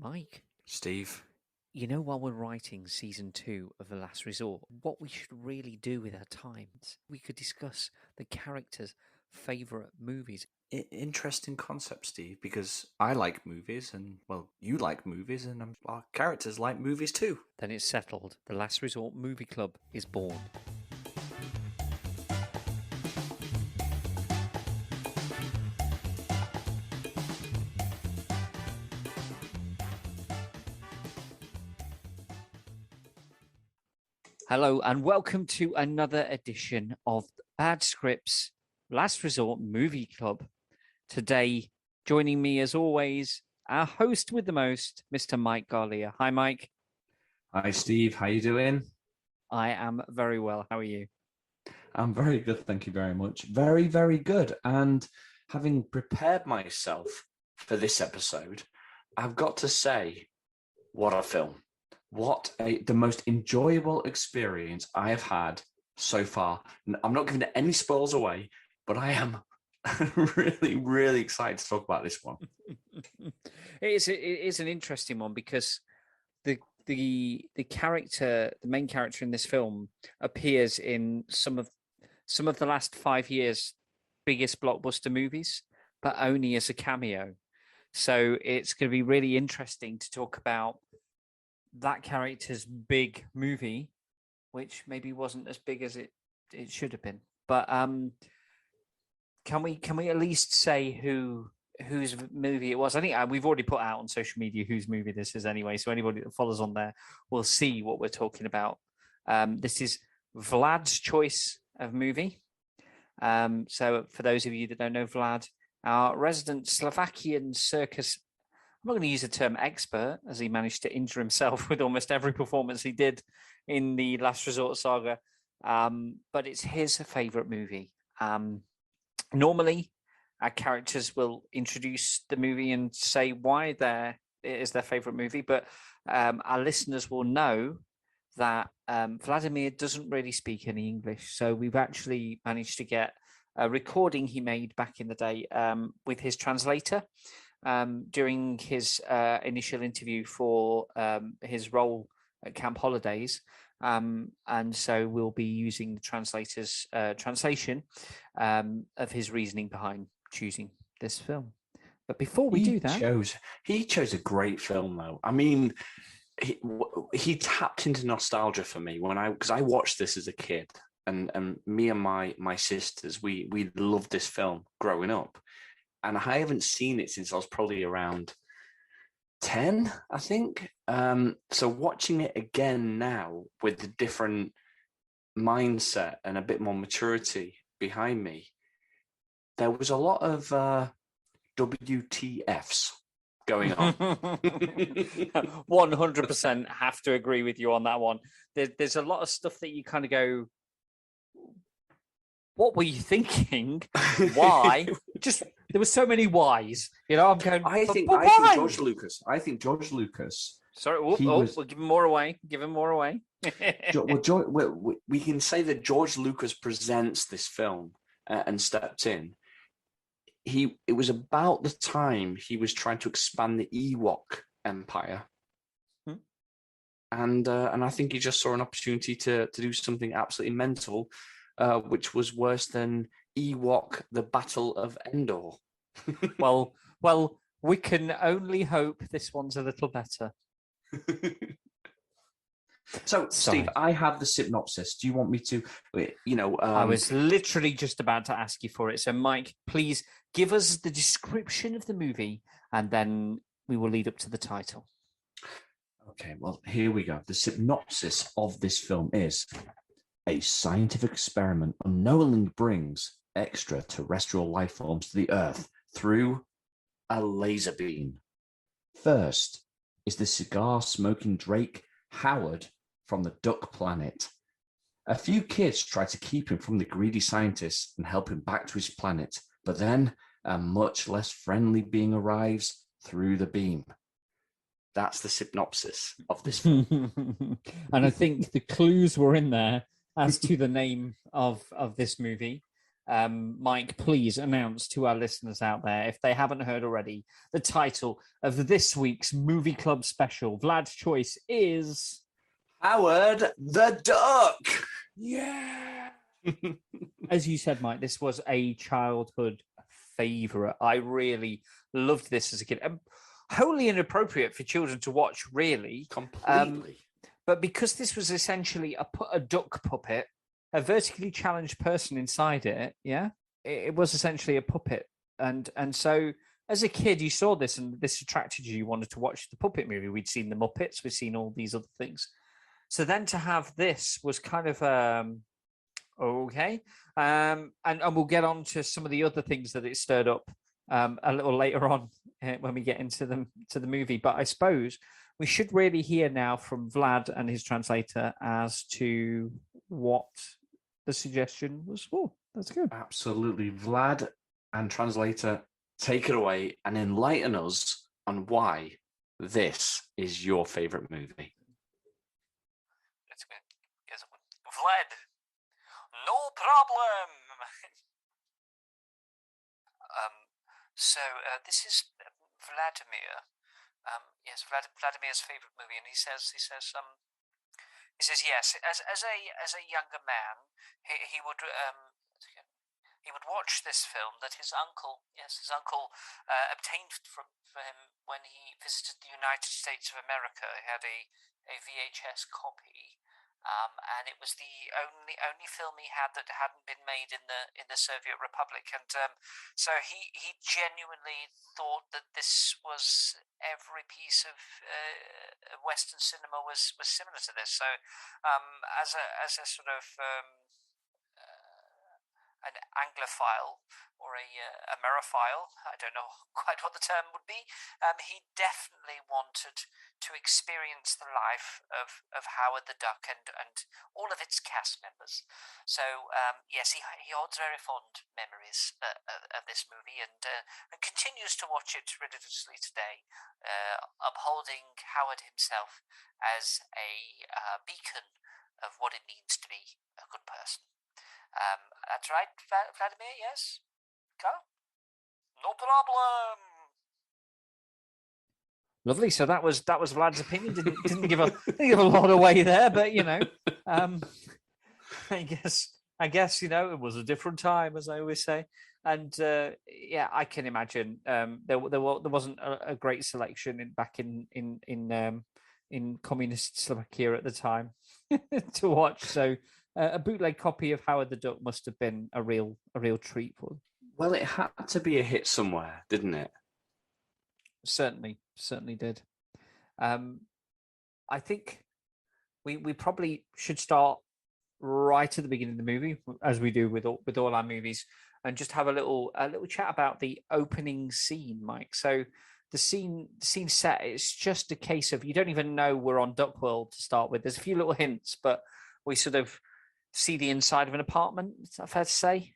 Mike, Steve. while we're writing season 2 of The Last Resort, what we should really do with our times, we could discuss the characters' favourite movies. Interesting concept, Steve, because I like movies, and, well, you like movies, and our characters like movies too. Then it's settled. The Last Resort Movie Club is born. Hello and welcome to another edition of Bad Scripts Last Resort Movie Club. Today, joining me as always, our host with the most, Mr. Mike Garlia. Hi, Mike. Hi, Steve. How you doing? I am very well. How are you? I'm very good, thank you very much. Very, very good. And having prepared myself for this episode, I've got to say, what a film. The most enjoyable experience I have had so far. I'm not giving any spoils away, but I am really, really excited to talk about this one. It is an interesting one because the character, the main character in this film, appears in some of the last 5 years' biggest blockbuster movies, but only as a cameo. So it's going to be really interesting to talk about that character's big movie, which maybe wasn't as big as it should have been. But can we at least say whose movie it was? I think we've already put out on social media whose movie this is anyway, so anybody that follows on there will see what we're talking about. This is Vlad's choice of movie. So for those of you that don't know Vlad, our resident Slovakian circus, I'm not going to use the term expert, as he managed to injure himself with almost every performance he did in the Last Resort saga, but it's his favourite movie. Normally, our characters will introduce the movie and say why it is their favourite movie, but our listeners will know that Vladimir doesn't really speak any English, so we've actually managed to get a recording he made back in the day with his translator during his initial interview for his role at Camp Holidays. And so we'll be using the translator's translation of his reasoning behind choosing this film. But before we do that... He chose a great film, though. I mean, he tapped into nostalgia for me because I watched this as a kid, and me and my sisters, we loved this film growing up. And I haven't seen it since I was probably around 10, I think. So watching it again now with a different mindset and a bit more maturity behind me, there was a lot of WTFs going on. 100% have to agree with you on that one. There's a lot of stuff that you kind of go, what were you thinking? Why? There were so many whys. I'm going. I think George Lucas. Sorry, we'll give him more away. We can say that George Lucas presents this film and stepped in. It was about the time he was trying to expand the Ewok empire, and I think he just saw an opportunity to do something absolutely mental. Which was worse than Ewok, the Battle of Endor. well, we can only hope this one's a little better. So, Steve, I have the synopsis. Do you want me to, I was literally just about to ask you for it. So, Mike, please give us the description of the movie, and then we will lead up to the title. Okay, well, here we go. The synopsis of this film is: a scientific experiment unknowingly brings extraterrestrial life forms to the Earth through a laser beam. First is the cigar-smoking Drake Howard from the Duck Planet. A few kids try to keep him from the greedy scientists and help him back to his planet, but then a much less friendly being arrives through the beam. That's the synopsis of this film. And I think the clues were in there as to the name of this movie. Mike, please announce to our listeners out there, if they haven't heard already, the title of this week's Movie Club special. Vlad's choice is Howard the Duck. Yeah. As you said, Mike, this was a childhood favorite. I really loved this as a kid. Wholly inappropriate for children to watch, really. Completely. But because this was essentially a duck puppet, a vertically challenged person inside it, it was essentially a puppet. And so as a kid, you saw this and this attracted you. You wanted to watch the puppet movie. We'd seen the Muppets. We'd seen all these other things. So then to have this was kind of okay. And we'll get on to some of the other things that it stirred up a little later on when we get into the movie. But I suppose we should really hear now from Vlad and his translator as to what the suggestion was for. That's good. Absolutely. Vlad and translator, take it away and enlighten us on why this is your favorite movie. Vlad, no problem. This is Vladimir. Yes, Vladimir's favorite movie, and he says yes. As a younger man, he would watch this film that his uncle obtained for him when he visited the United States of America. He had a VHS copy. And it was the only film he had that hadn't been made in the Soviet Republic, and so he genuinely thought that this was every piece of Western cinema was similar to this. So as a sort of an Anglophile or a Ameriphile, I don't know quite what the term would be, he definitely wanted to experience the life of Howard the Duck and all of its cast members. So yes, he holds very fond memories of this movie and continues to watch it religiously today, upholding Howard himself as a beacon of what it means to be a good person. That's right, Vladimir, yes? Go? No problem. Lovely. So that was Vlad's opinion. Didn't give a lot away there, but I guess it was a different time, as I always say. And I can imagine there wasn't a great selection back in communist Slovakia at the time to watch. So a bootleg copy of Howard the Duck must have been a real treat for them. Well, it had to be a hit somewhere, didn't it? Certainly did. I think we probably should start right at the beginning of the movie, as we do with all our movies, and just have a little chat about the opening scene, Mike. So the scene set, it's just a case of you don't even know we're on Duck World to start with. There's a few little hints, but we sort of see the inside of an apartment. Is that fair to say?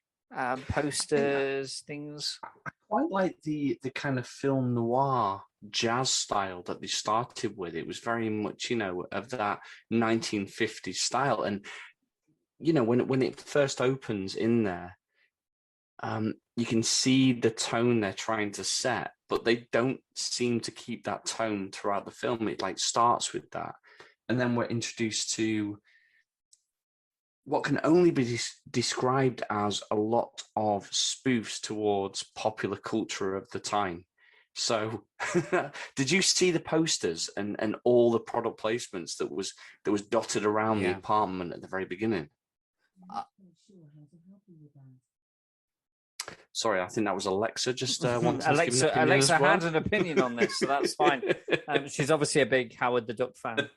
Posters, things. I quite like the kind of film noir jazz style that they started with. It was very much, of that 1950s style. And, when it first opens in there, you can see the tone they're trying to set, but they don't seem to keep that tone throughout the film. It starts with that. And then we're introduced to what can only be described as a lot of spoofs towards popular culture of the time. So did you see the posters and all the product placements that was dotted around the apartment at the very beginning? Sorry, I think that was Alexa. Just Alexa had an opinion on this, so that's fine. She's obviously a big Howard the Duck fan.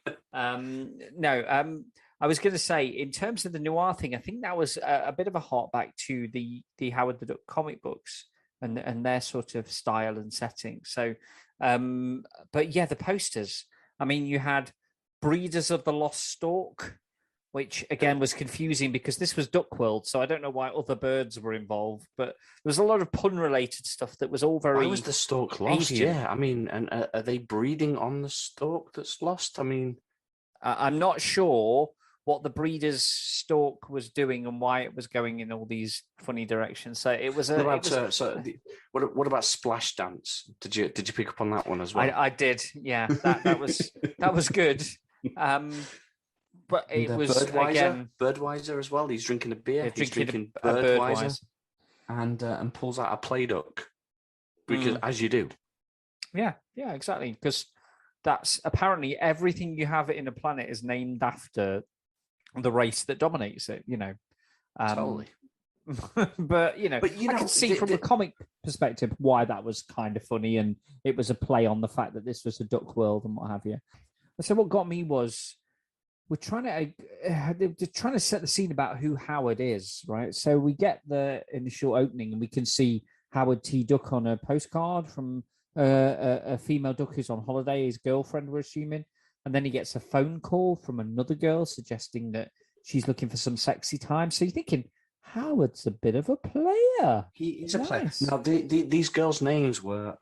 I was going to say, in terms of the noir thing, I think that was a bit of a hark back to the Howard the Duck comic books and their sort of style and setting. So, but yeah, the posters. I mean, you had Breeders of the Lost Stork, which again was confusing because this was Duck World, so I don't know why other birds were involved, but there was a lot of pun-related stuff that was all very. Why was the stork lost? avian. Yeah, I mean, and are they breeding on the stork that's lost? I mean, I'm not sure what the breeder's stalk was doing and why it was going in all these funny directions. So it was a. What about Splash Dance? Did you pick up on that one as well? I did. Yeah, that was good. But it was Birdweiser as well. He's drinking a beer. He's drinking a Birdweiser, and pulls out a play duck because, as you do. Yeah, exactly. Because that's apparently everything you have in a planet is named after the race that dominates it. Totally. But I can see from a comic perspective why that was kind of funny, and it was a play on the fact that this was a duck world and what have you. So what got me was they're trying to set the scene about who Howard is, right? So we get the initial opening and we can see Howard T. Duck on a postcard from a female duck who's on holiday, his girlfriend, we're assuming. And then he gets a phone call from another girl suggesting that she's looking for some sexy time. So you're thinking, Howard's a bit of a player. He is a player. Now, these girls' names were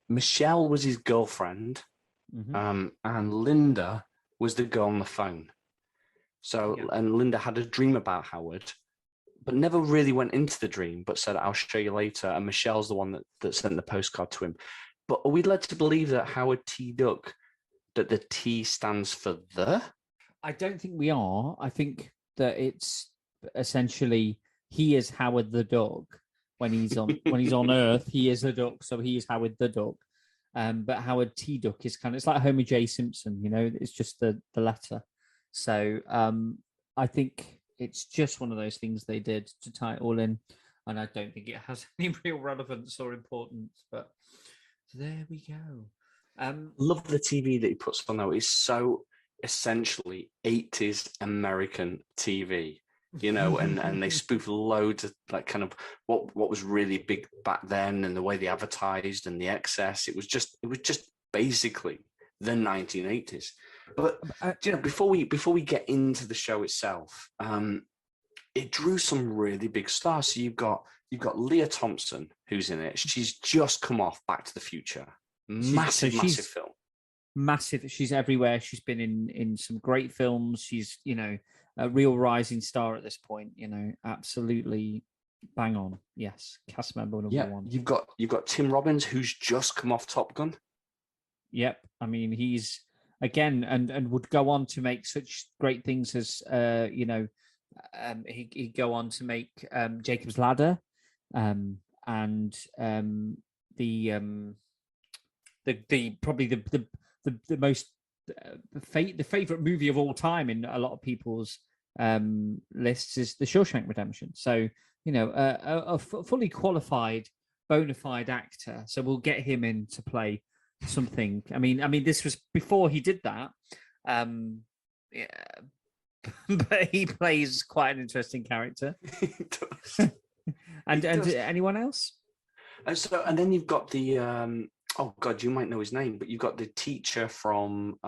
Michelle was his girlfriend, and Linda was the girl on the phone. So, and Linda had a dream about Howard, but never really went into the dream, but said, I'll show you later. And Michelle's the one that sent the postcard to him. But are we led to believe that Howard T. Duck, that the T stands for the? I don't think we are. I think that it's essentially he is Howard the Duck. When he's on Earth, he is a duck, so he is Howard the Duck. But Howard T. Duck is it's like Homer J. Simpson, it's just the letter. So I think it's just one of those things they did to tie it all in. And I don't think it has any real relevance or importance, but there we go. Love the TV that he puts on though. It's so essentially 80s American TV. And they spoof loads of like kind of what was really big back then and the way they advertised and the excess. It was just basically the 1980s. But before we get into the show itself, it drew some really big stars. So you've got Leah Thompson who's in it. She's just come off Back to the Future. Massive film. Massive. She's everywhere. She's been in some great films. She's a real rising star at this point, absolutely bang on. Yes, cast member number one. You've got Tim Robbins, who's just come off Top Gun. Yep, I mean he's again and would go on to make such great things as he'd go on to make Jacob's Ladder, and the probably the most the favorite movie of all time in a lot of people's lists is The Shawshank Redemption. So a fully qualified, bona fide actor. So we'll get him in to play something. I mean, this was before he did that. But he plays quite an interesting character. and anyone else? And then you've got the oh God, you might know his name, but you've got the teacher from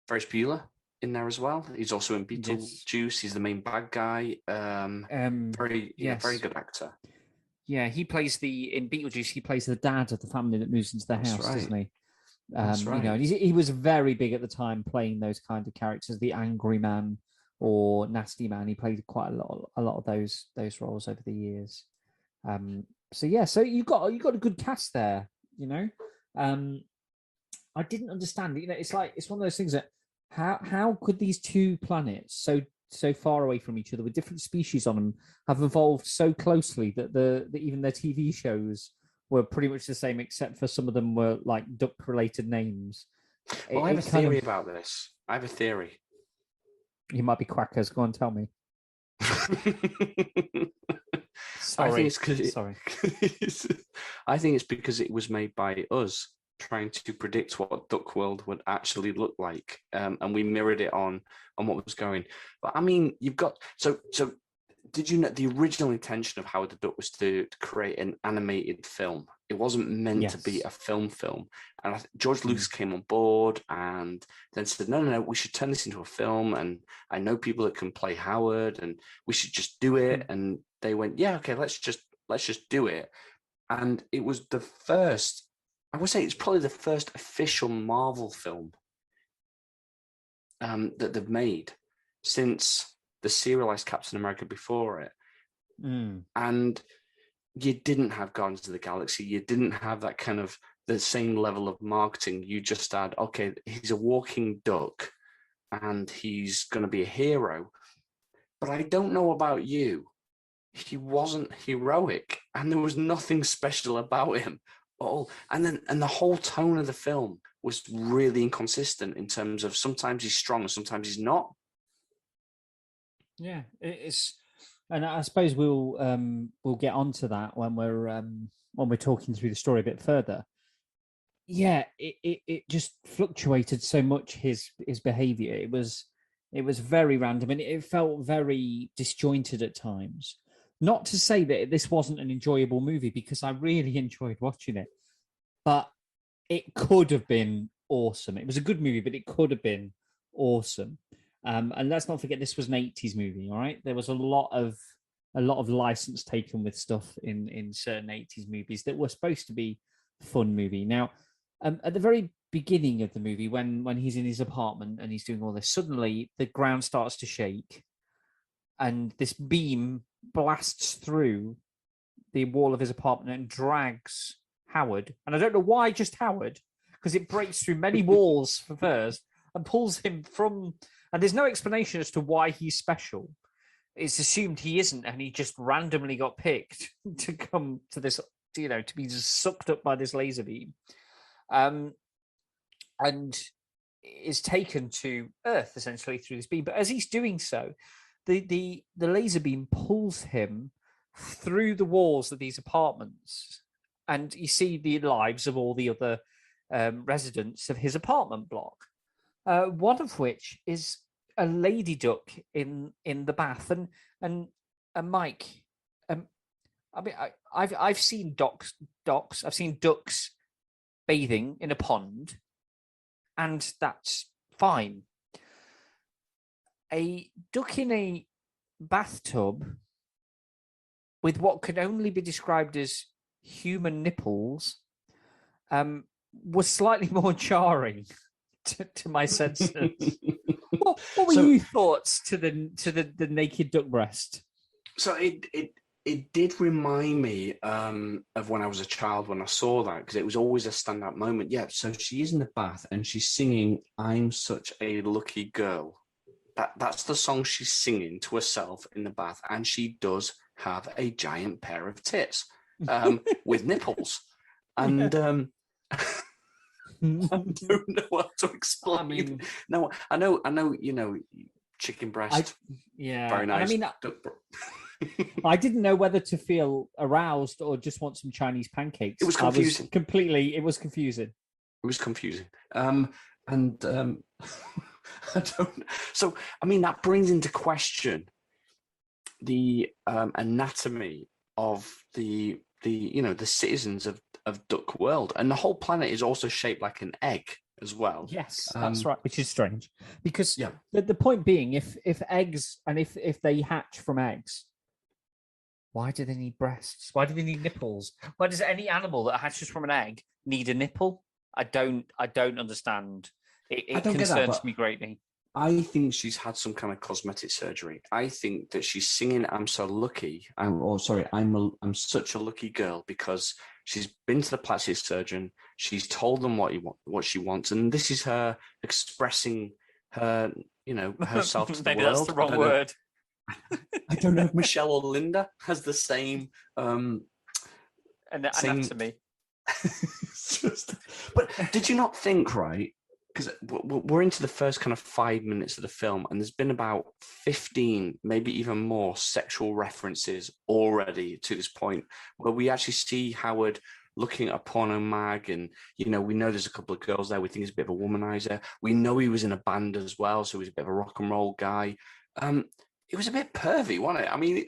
Ferris Bueller in there as well. He's also in Beetlejuice. Yes. He's the main bad guy. Very good actor. Yeah, he plays in Beetlejuice. He plays the dad of the family that moves into their house, doesn't he? That's right. And he was very big at the time playing those kind of characters, the angry man or nasty man. He played quite a lot of those roles over the years. So you got a good cast there. I didn't understand. It's one of those things that how could these two planets so far away from each other with different species on them have evolved so closely that even their TV shows were pretty much the same, except for some of them were like duck-related names. Well, I have a theory about this. I have a theory. You might be quackers. Go on, tell me. Sorry. I think it's because it was made by us trying to predict what Duck World would actually look like, and we mirrored it on what was going. But I mean, you've got so. Did you know the original intention of Howard the Duck was to create an animated film? It wasn't meant to be a film. And George Lucas came on board and then said, no, we should turn this into a film. And I know people that can play Howard and we should just do it. And they went, yeah, okay, let's just do it. And it was the first, I would say it's probably the first official Marvel film that they've made. since the serialized Captain America before it. Mm. And you didn't have Guardians of the Galaxy. You didn't have that kind of the same level of marketing. You just had, okay, he's a walking duck and he's going to be a hero. But I don't know about you. He wasn't heroic and there was nothing special about him at all. And the whole tone of the film was really inconsistent in terms of sometimes he's strong, sometimes he's not. Yeah, it's, and I suppose we'll get onto that when we're talking through the story a bit further. Yeah, it just fluctuated so much, his behavior. It was very random and it felt very disjointed at times. Not to say that this wasn't an enjoyable movie, because I really enjoyed watching it, but it could have been awesome. It was a good movie, but it could have been awesome. And let's not forget, this was an 80s movie, all right? There was a lot of license taken with stuff in certain 80s movies that were supposed to be a fun movie. Now, at the very beginning of the movie, when he's in his apartment and he's doing all this, suddenly the ground starts to shake and this beam blasts through the wall of his apartment and drags Howard. And I don't know why just Howard, because it breaks through many walls for first and pulls him from... And there's no explanation as to why he's special. It's assumed he isn't, and he just randomly got picked to come to this, to be just sucked up by this laser beam, and is taken to Earth essentially through this beam. But as he's doing so, the laser beam pulls him through the walls of these apartments, and you see the lives of all the other residents of his apartment block. One of which is a lady duck in the bath, and Mike. I mean, I've seen ducks. I've seen ducks bathing in a pond, and that's fine. A duck in a bathtub with what can only be described as human nipples was slightly more jarring to my senses. What were your thoughts to the naked duck breast? So it did remind me of when I was a child when I saw that, because it was always a standout moment. Yeah, so she is in the bath and she's singing "I'm Such a Lucky Girl." That's the song she's singing to herself in the bath, and she does have a giant pair of tits with nipples, and. I don't know how to explain. I mean, no, I know. Chicken breast. Very nice. I mean, I didn't know whether to feel aroused or just want some Chinese pancakes. It was confusing. It was confusing. It was confusing. I don't. So, I mean, that brings into question the anatomy of the citizens of Duck World, and the whole planet is also shaped like an egg as well. Yes, that's right, which is strange, because the point being, if eggs, and if they hatch from eggs, why do they need breasts? Why do they need nipples? Why does any animal that hatches from an egg need a nipple? I don't understand. It concerns me greatly. I think she's had some kind of cosmetic surgery. I think that she's singing "I'm so lucky." I'm such a lucky girl, because she's been to the plastic surgeon. She's told them what she wants, and this is her expressing her, herself to the Maybe world. That's the wrong word. I don't know if Michelle or Linda has the same anatomy. But did you not think, right? Because we're into the first kind of 5 minutes of the film, and there's been about 15, maybe even more, sexual references already to this point, where we actually see Howard looking at a porno mag, and we know there's a couple of girls there. We think he's a bit of a womanizer. We know he was in a band as well, so he's a bit of a rock and roll guy. It was a bit pervy, wasn't it? I mean,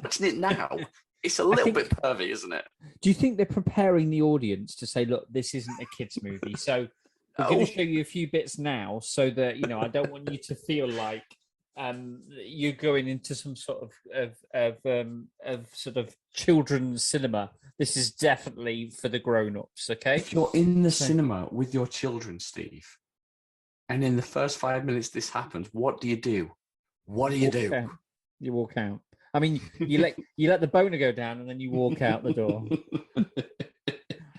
watching it now, it's a little bit pervy, isn't it? Do you think they're preparing the audience to say, look, this isn't a kids' movie, so we're going to show you a few bits now, so that I don't want you to feel like you're going into some sort of sort of children's cinema. This is definitely for the grown-ups. Okay, if you're in the cinema with your children, Steve, and in the first 5 minutes this happens, what do you do? What do you do? Out. You walk out. I mean, you let the boner go down, and then you walk out the door.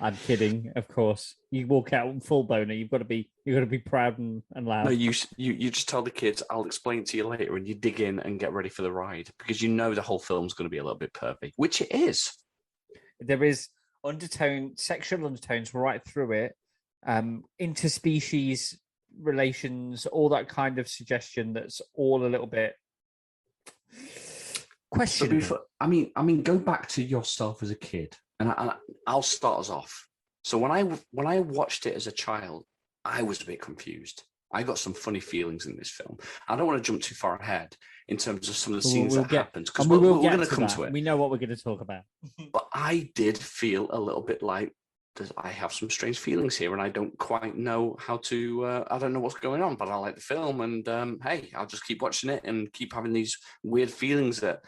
I'm kidding, of course. You walk out in full boner. You've got to be proud and loud. No, you just tell the kids, I'll explain it to you later, and you dig in and get ready for the ride because you know the whole film's going to be a little bit pervy, which it is. There is sexual undertones right through it, interspecies relations, all that kind of suggestion. That's all a little bit questionable. So I mean, go back to yourself as a kid, and I'll start us off. So when I watched it as a child, I was a bit confused. I got some funny feelings in this film. I don't want to jump too far ahead in terms of some of the scenes that happened because we're going to come to it. We know what we're going to talk about. But I did feel a little bit like I have some strange feelings here, and I don't quite know how to. I don't know what's going on, but I like the film, and hey, I'll just keep watching it and keep having these weird feelings at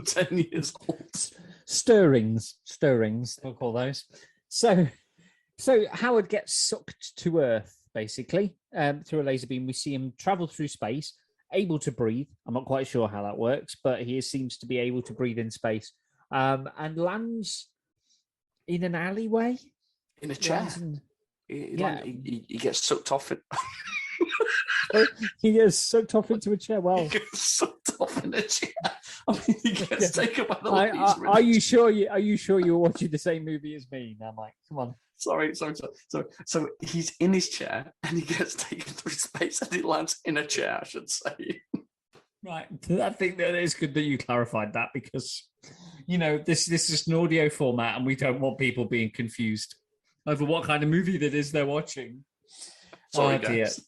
10 years old. Stirrings, we'll call those. So Howard gets sucked to Earth, basically, through a laser beam. We see him travel through space, able to breathe. I'm not quite sure how that works, but he seems to be able to breathe in space, and lands in an alleyway. In a chair. He gets sucked off it. He gets sucked off into a chair. Well, he gets sucked off in a chair. I mean, he gets taken by the ladies. Are you sure you're watching the same movie as me? Now, Mike, come on. Sorry. So he's in his chair and he gets taken through space and he lands in a chair, I should say. Right. I think that it's good that you clarified that because, this is an audio format and we don't want people being confused over what kind of movie that is they're watching. Sorry, guys.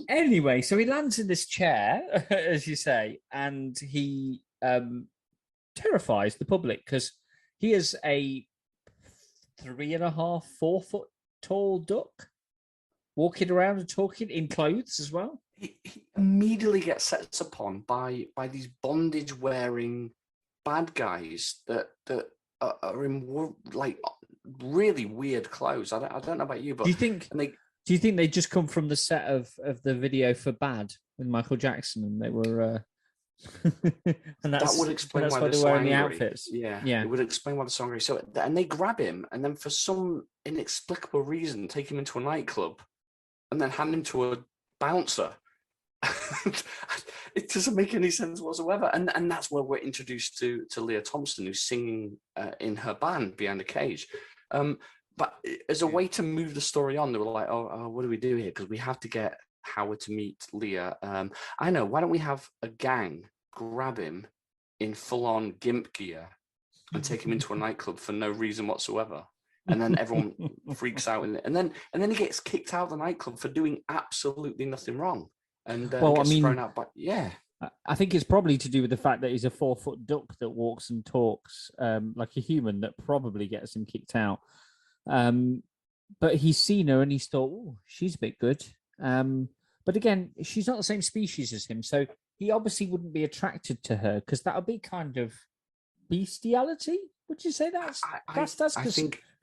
Anyway, so he lands in this chair, as you say, and he terrifies the public because he is a 3.5, 4 foot tall duck walking around and talking in clothes as well. He immediately gets set upon by these bondage wearing bad guys that are in like really weird clothes. I don't know about you, but do you think they just come from the set of the video for Bad with Michael Jackson and they were and that would explain why they're wearing the outfits. Yeah, it would explain why they're so angry. So and they grab him and then for some inexplicable reason take him into a nightclub and then hand him to a bouncer. It doesn't make any sense whatsoever, and that's where we're introduced to Leah Thompson, who's singing in her band behind a cage. But as a way to move the story on, they were like, "Oh, what do we do here? Because we have to get Howard to meet Leah." I know. Why don't we have a gang grab him in full-on gimp gear and take him into a nightclub for no reason whatsoever? And then everyone freaks out, and then he gets kicked out of the nightclub for doing absolutely nothing wrong. And gets thrown out. But yeah, I think it's probably to do with the fact that he's a 4 foot duck that walks and talks like a human. That probably gets him kicked out. But he's seen her and he's thought, "Oh, she's a bit good." But again, she's not the same species as him, so he obviously wouldn't be attracted to her because that would be kind of bestiality. Would you say that's because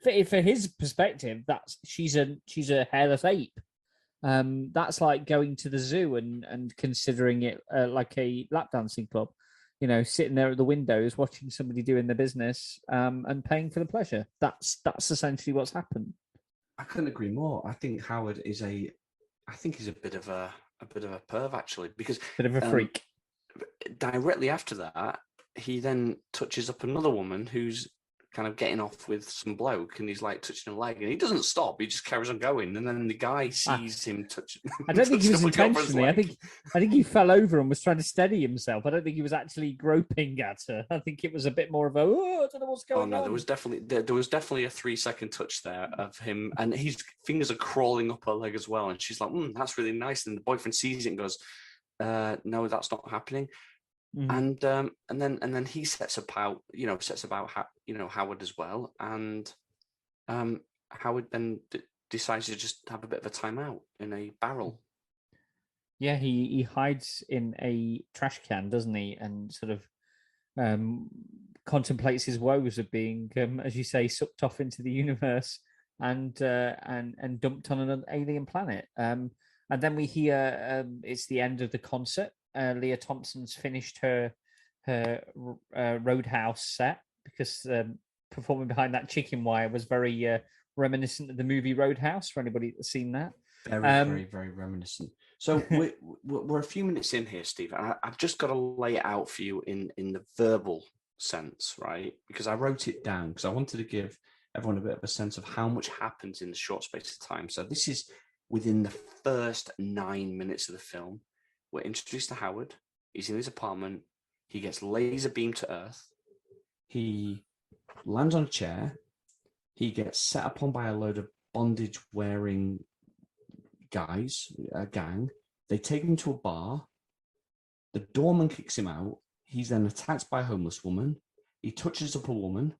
for his perspective, she's a hairless ape. That's like going to the zoo and considering it like a lap dancing club, sitting there at the windows watching somebody doing their business and paying for the pleasure. That's essentially what's happened. I couldn't agree more. I think Howard is he's a bit of a perv actually, because bit of a freak. Directly after that, he then touches up another woman who's kind of getting off with some bloke, and he's like touching her leg, and he doesn't stop. He just carries on going, and then the guy sees him touch. I don't think he was intentionally. I think he fell over and was trying to steady himself. I don't think he was actually groping at her. I think it was a bit more of a I don't know what's going on. There was definitely a 3-second touch there of him, and his fingers are crawling up her leg as well, and she's like, "That's really nice." And the boyfriend sees it and goes, "No, that's not happening." Mm-hmm. And then he sets about Howard as well, and Howard then decides to just have a bit of a timeout in a barrel. Yeah, he hides in a trash can, doesn't he, and sort of contemplates his woes of being, as you say, sucked off into the universe and dumped on an alien planet. And then we hear it's the end of the concert. Leah Thompson's finished her Roadhouse set because performing behind that chicken wire was very reminiscent of the movie Roadhouse. For anybody that's seen that, very reminiscent. So we're a few minutes in here, Steve, and I've just got to lay it out for you in the verbal sense, right? Because I wrote it down because I wanted to give everyone a bit of a sense of how much happens in the short space of time. So this is within the first 9 minutes of the film. We're introduced to Howard. He's in his apartment. He gets laser beamed to Earth. He lands on a chair. He gets set upon by a load of bondage-wearing guys, a gang. They take him to a bar. The doorman kicks him out. He's then attacked by a homeless woman. He touches up a woman.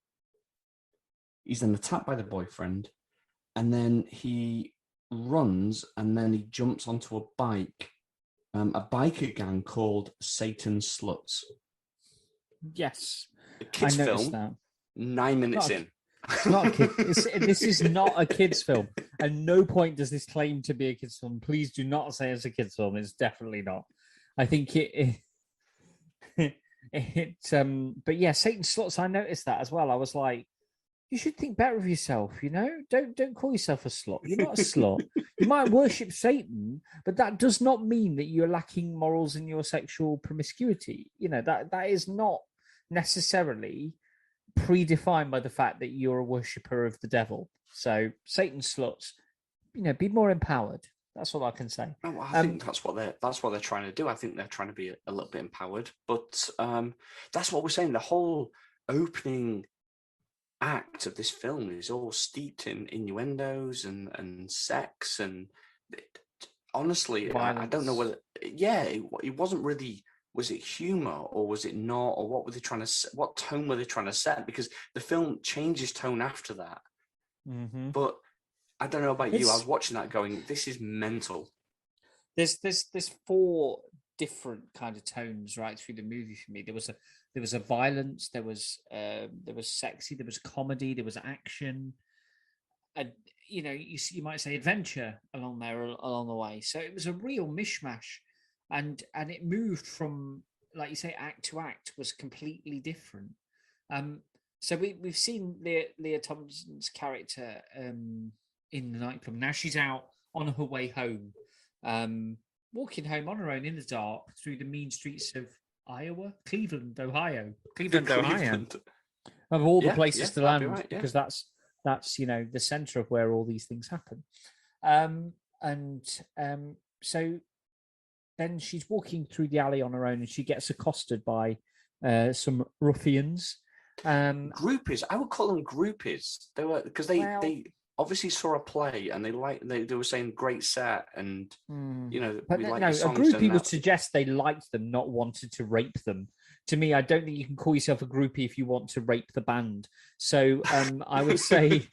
He's then attacked by the boyfriend. And then he runs and then he jumps onto a bike. A biker gang called Satan Sluts. Yes, a kids' film. That. 9 minutes in. It's not a kid. This is not a kids' film. At no point does this claim to be a kids' film. Please do not say it's a kids' film. It's definitely not. I think but yeah, Satan Sluts. I noticed that as well. I was like, you should think better of yourself, you know? Don't call yourself a slut. You're not a slut. You might worship Satan, but that does not mean that you're lacking morals in your sexual promiscuity. You know, that is not necessarily predefined by the fact that you're a worshipper of the devil. So Satan sluts, you know, be more empowered. That's all I can say. No, I think that's what they're trying to do. I think they're trying to be a little bit empowered, but that's what we're saying. The whole opening act of this film is all steeped in innuendos and sex and honestly, I don't know whether it wasn't really. Was it humor or was it not? Or what were they trying to? What tone were they trying to set? Because the film changes tone after that. Mm-hmm. But I don't know about you. I was watching that, going, "This is mental." There's 4 different kind of tones right through the movie for me. There was a violence. There was sexy. There was comedy. There was action. And you know, you might say adventure along the way. So it was a real mishmash. And it moved from, like you say, act to act was completely different. So we've seen Leah Thompson's character in the nightclub. Now she's out on her way home, walking home on her own in the dark through the mean streets of Cleveland, Ohio. Of all the places to land, right, because that's you know the center of where all these things happen. So. Then she's walking through the alley on her own and she gets accosted by some ruffians. Groupies. I would call them groupies. They were because they obviously saw a play and they were saying great set and you know. But a groupie would suggest they liked them, not wanted to rape them. To me, I don't think you can call yourself a groupie if you want to rape the band. So I would say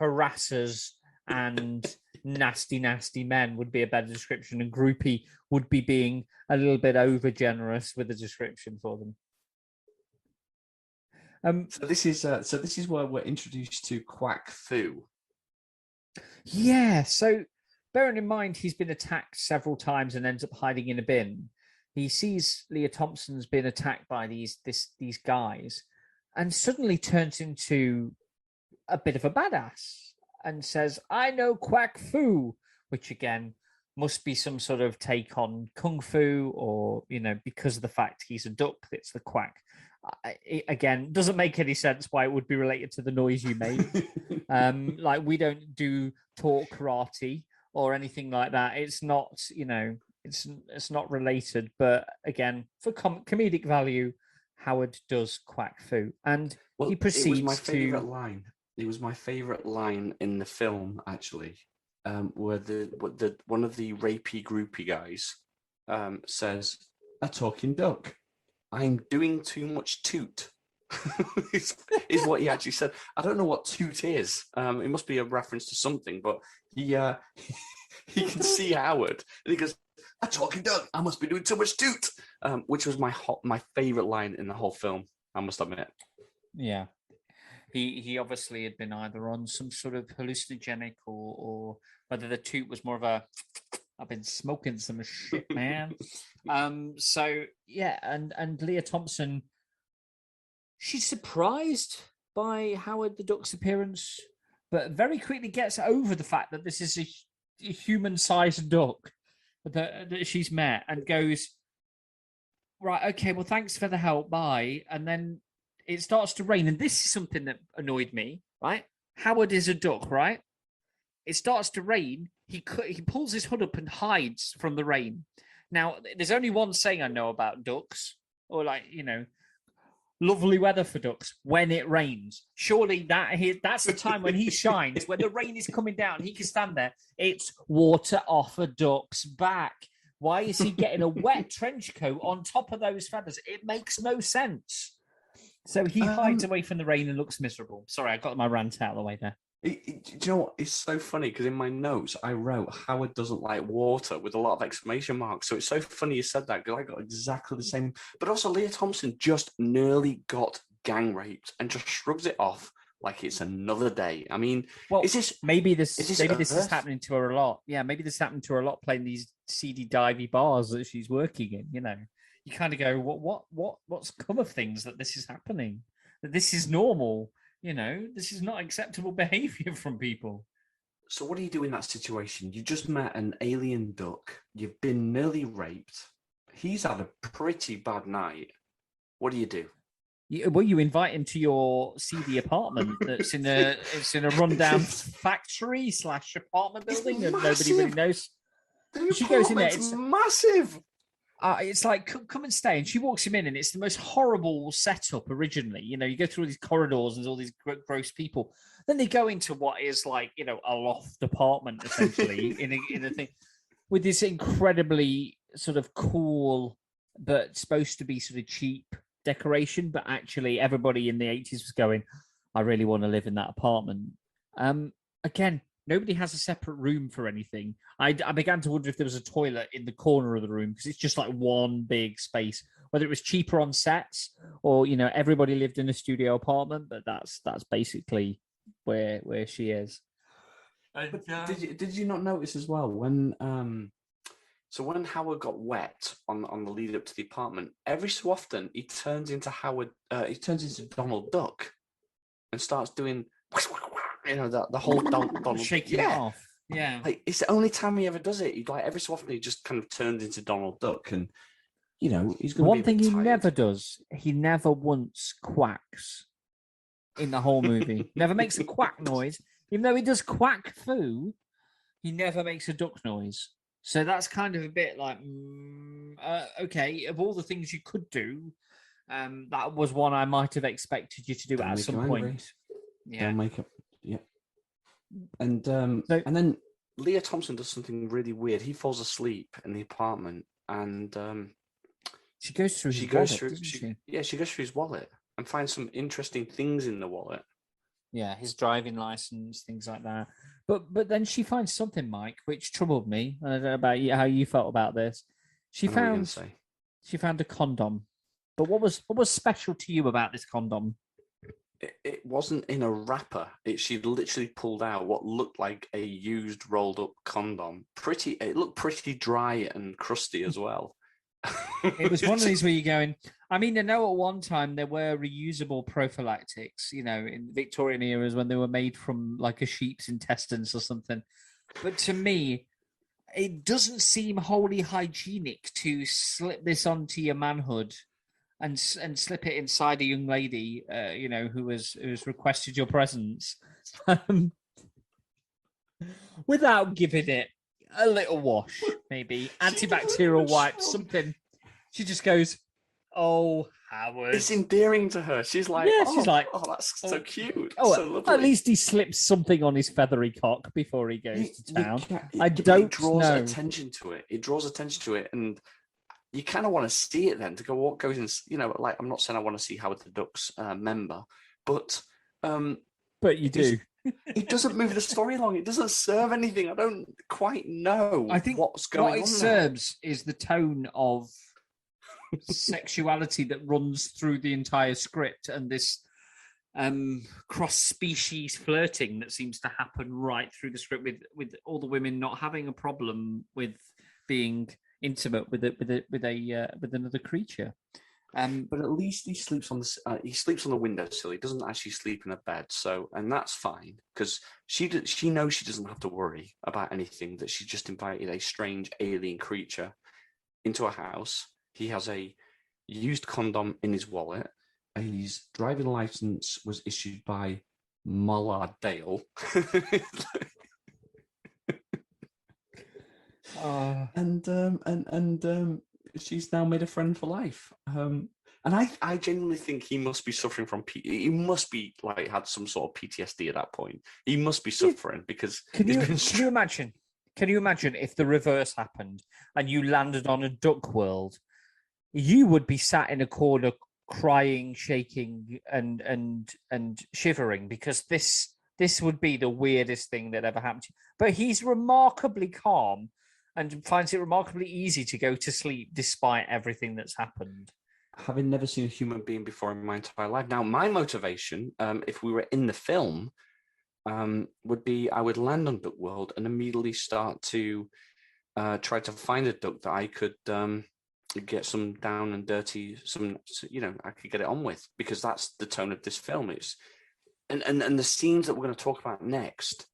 harassers and nasty men would be a better description, and groupie would be being a little bit over generous with the description for them. So this is where we're introduced to Quack Fu. Yeah. So bearing in mind he's been attacked several times and ends up hiding in a bin. He sees Leah Thompson's been attacked by these guys, and suddenly turns into a bit of a badass. And says, "I know Quack Fu," which again must be some sort of take on Kung Fu, or you know, because of the fact he's a duck, it's the quack. Again, doesn't make any sense why it would be related to the noise you made. Like we don't do talk karate or anything like that. It's not, you know, it's not related. But again, for comedic value, Howard does Quack Fu, and he proceeds It was my favorite line. It was my favorite line in the film, actually, where one of the rapey groupie guys says, "A talking duck. I'm doing too much toot." is what he actually said. I don't know what toot is. It must be a reference to something, but he can see Howard and he goes, "A talking duck. I must be doing too much toot," which was my favorite line in the whole film. I must admit. Yeah. he obviously had been either on some sort of hallucinogenic or whether the toot was more of a I've been smoking some shit, man. So yeah, and Leah Thompson, she's surprised by Howard the Duck's appearance, but very quickly gets over the fact that this is a human-sized duck that she's met, and goes, right, okay, well, thanks for the help, bye. And then it starts to rain, and this is something that annoyed me, right? Howard is a duck, right? It starts to rain. He pulls his hood up and hides from the rain. Now, there's only one saying I know about ducks, or lovely weather for ducks when it rains. Surely that's the time when he shines, when the rain is coming down. He can stand there. It's water off a duck's back. Why is he getting a wet trench coat on top of those feathers? It makes no sense. So he hides away from the rain and looks miserable. Sorry, I got my rant out of the way there. Do you know what? It's so funny because in my notes I wrote Howard doesn't like water with a lot of exclamation marks. So it's so funny you said that because I got exactly the same. But also Leah Thompson just nearly got gang raped and just shrugs it off like it's another day. I mean, well, maybe this is happening to her a lot. Yeah, maybe this happened to her a lot playing these seedy divey bars that she's working in. You kind of go, what's come of things that this is happening? That this is normal. This is not acceptable behavior from people. So what do you do in that situation? You just met an alien duck. You've been nearly raped. He's had a pretty bad night. What do you do? You invite him to your seedy apartment that's in a rundown factory / apartment building that nobody really knows. She goes in there. It's massive. It's like, come and stay. And she walks him in, and it's the most horrible setup originally. You go through all these corridors and there's all these gross people. Then they go into what is like, a loft apartment, essentially, in a thing with this incredibly sort of cool, but supposed to be sort of cheap decoration. But actually, everybody in the 80s was going, I really want to live in that apartment. Again, nobody has a separate room for anything. I began to wonder if there was a toilet in the corner of the room because it's just like one big space. Whether it was cheaper on sets or everybody lived in a studio apartment, but that's basically where she is. But did you not notice as well when when Howard got wet on the lead up to the apartment, every so often he turns into Donald Duck and starts doing the whole Donald shaking it off. Yeah, like it's the only time he ever does it. He every so often he just kind of turns into Donald Duck, and he's going. One thing he never does, he never once quacks in the whole movie. Never makes a quack noise, even though he does quack foo. He never makes a duck noise. So that's kind of a bit like, okay. Of all the things you could do, that was one I might have expected you to do at some point. Yeah, don't make it. Yeah. And then Leah Thompson does something really weird. He falls asleep in the apartment, and she goes through his wallet and finds some interesting things in the wallet. Yeah, his driving license, things like that. But then she finds something, Mike, which troubled me. I don't know about you, how you felt about this. She found a condom. But what was special to you about this condom? It wasn't in a wrapper. She'd literally pulled out what looked like a used rolled up condom. It looked pretty dry and crusty as well. It was one of these where you're going, I mean, I know at one time there were reusable prophylactics, in Victorian eras when they were made from like a sheep's intestines or something. But to me, it doesn't seem wholly hygienic to slip this onto your manhood and slip it inside a young lady, who has requested your presence, without giving it a little wash, maybe antibacterial wipe, something. She just goes, "Oh, Howard." It's endearing to her. She's like, "Oh, that's so cute." Oh, so lovely. At least he slips something on his feathery cock before he goes to town. It draws attention to it. It draws attention to it, and you kind of want to see it then to go what goes in. Like I'm not saying I want to see Howard the Duck's member, but you do. It doesn't move the story along. It doesn't serve anything. I don't quite know. I think what's going on. What it serves is the tone of sexuality that runs through the entire script and this cross-species flirting that seems to happen right through the script, with all the women not having a problem with being intimate with another creature. But at least he sleeps on the windowsill. He doesn't actually sleep in a bed, and that's fine, because she knows she doesn't have to worry about anything. That she just invited a strange alien creature into a house. He has a used condom in his wallet. His driving license was issued by Mallardale. and she's now made a friend for life. And I genuinely think he must be suffering from he must be like had some sort of PTSD at that point. He must be suffering because can you imagine if the reverse happened and you landed on a duck world? You would be sat in a corner crying, shaking, and shivering, because this would be the weirdest thing that ever happened to you. But he's remarkably calm and finds it remarkably easy to go to sleep despite everything that's happened. Having never seen a human being before in my entire life. Now, my motivation, if we were in the film, would be I would land on Duck World and immediately start to try to find a duck that I could get some down and dirty, I could get it on with, because that's the tone of this film. It's and the scenes that we're going to talk about next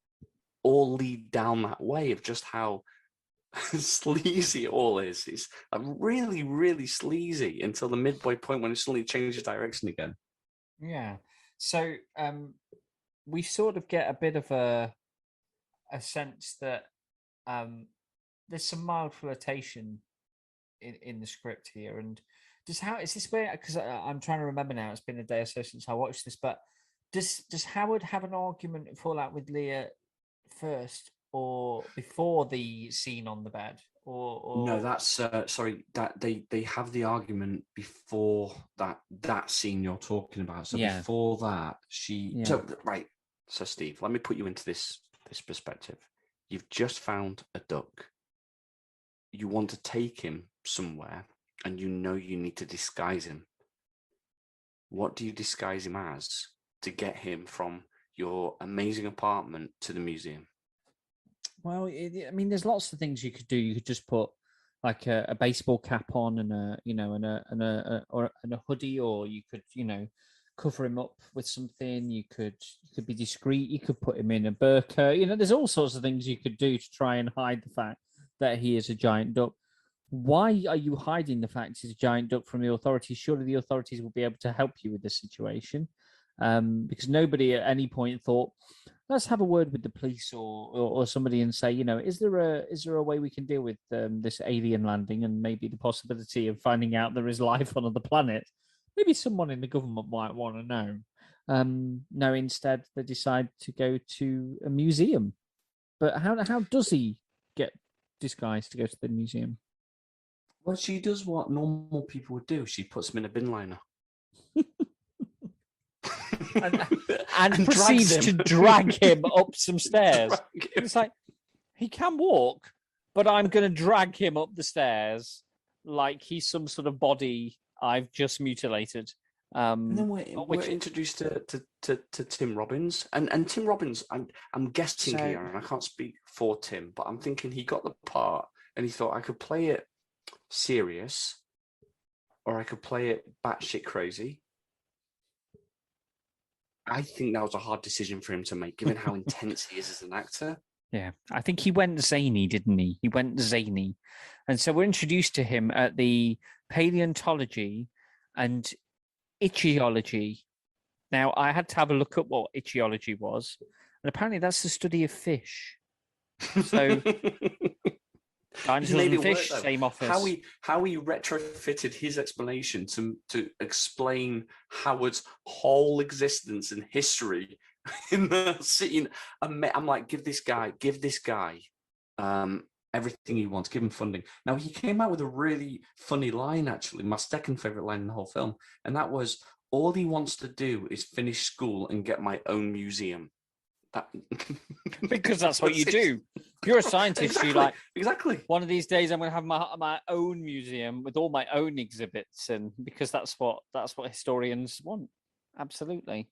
all lead down that way of just how sleazy it all is. It's really, really sleazy until the midway point when it suddenly changes direction again. Yeah. So we sort of get a bit of a sense that there's some mild flirtation in the script here. And how is this where, because I'm trying to remember now, it's been a day or so since I watched this, but does Howard have an argument, fall out with Leah first or before the scene on the bed? Or... No, that's sorry, that they have the argument before that scene you're talking about. So before that, so Steve, let me put you into this perspective. You've just found a duck. You want to take him somewhere, and you know you need to disguise him. What do you disguise him as to get him from your amazing apartment to the museum? Well, there's lots of things you could do. You could just put like a baseball cap on and a hoodie, or you could cover him up with something. You could be discreet. You could put him in a burqa. There's all sorts of things you could do to try and hide the fact that he is a giant duck. Why are you hiding the fact he's a giant duck from the authorities? Surely the authorities will be able to help you with this situation, because nobody at any point thought, let's have a word with the police or somebody and say, is there a way we can deal with this alien landing and maybe the possibility of finding out there is life on another planet? Maybe someone in the government might want to know. No, instead they decide to go to a museum. But how does he get disguised to go to the museum? Well, she does what normal people would do. She puts him in a bin liner. and proceeds to drag him up some stairs. It's like, he can walk, but I'm going to drag him up the stairs like he's some sort of body I've just mutilated. And then we're introduced to Tim Robbins, and Tim Robbins. I'm guessing here, and I can't speak for Tim, but I'm thinking he got the part, and he thought I could play it serious, or I could play it batshit crazy. I think that was a hard decision for him to make, given how intense he is as an actor. Yeah, I think he went zany, didn't he? He went zany. And so we're introduced to him at the paleontology and ichthyology. Now, I had to have a look at what ichthyology was, and apparently that's the study of fish. So, dinosaurs and fish, same office. How he retrofitted his explanation to explain Howard's whole existence and history in the scene. I'm like, give this guy everything he wants, give him funding. Now, he came out with a really funny line, actually, my second favorite line in the whole film, and that was, all he wants to do is finish school and get my own museum. Because that's what you do. You're a scientist. Exactly. One of these days, I'm going to have my own museum with all my own exhibits, and because that's what historians want. absolutely.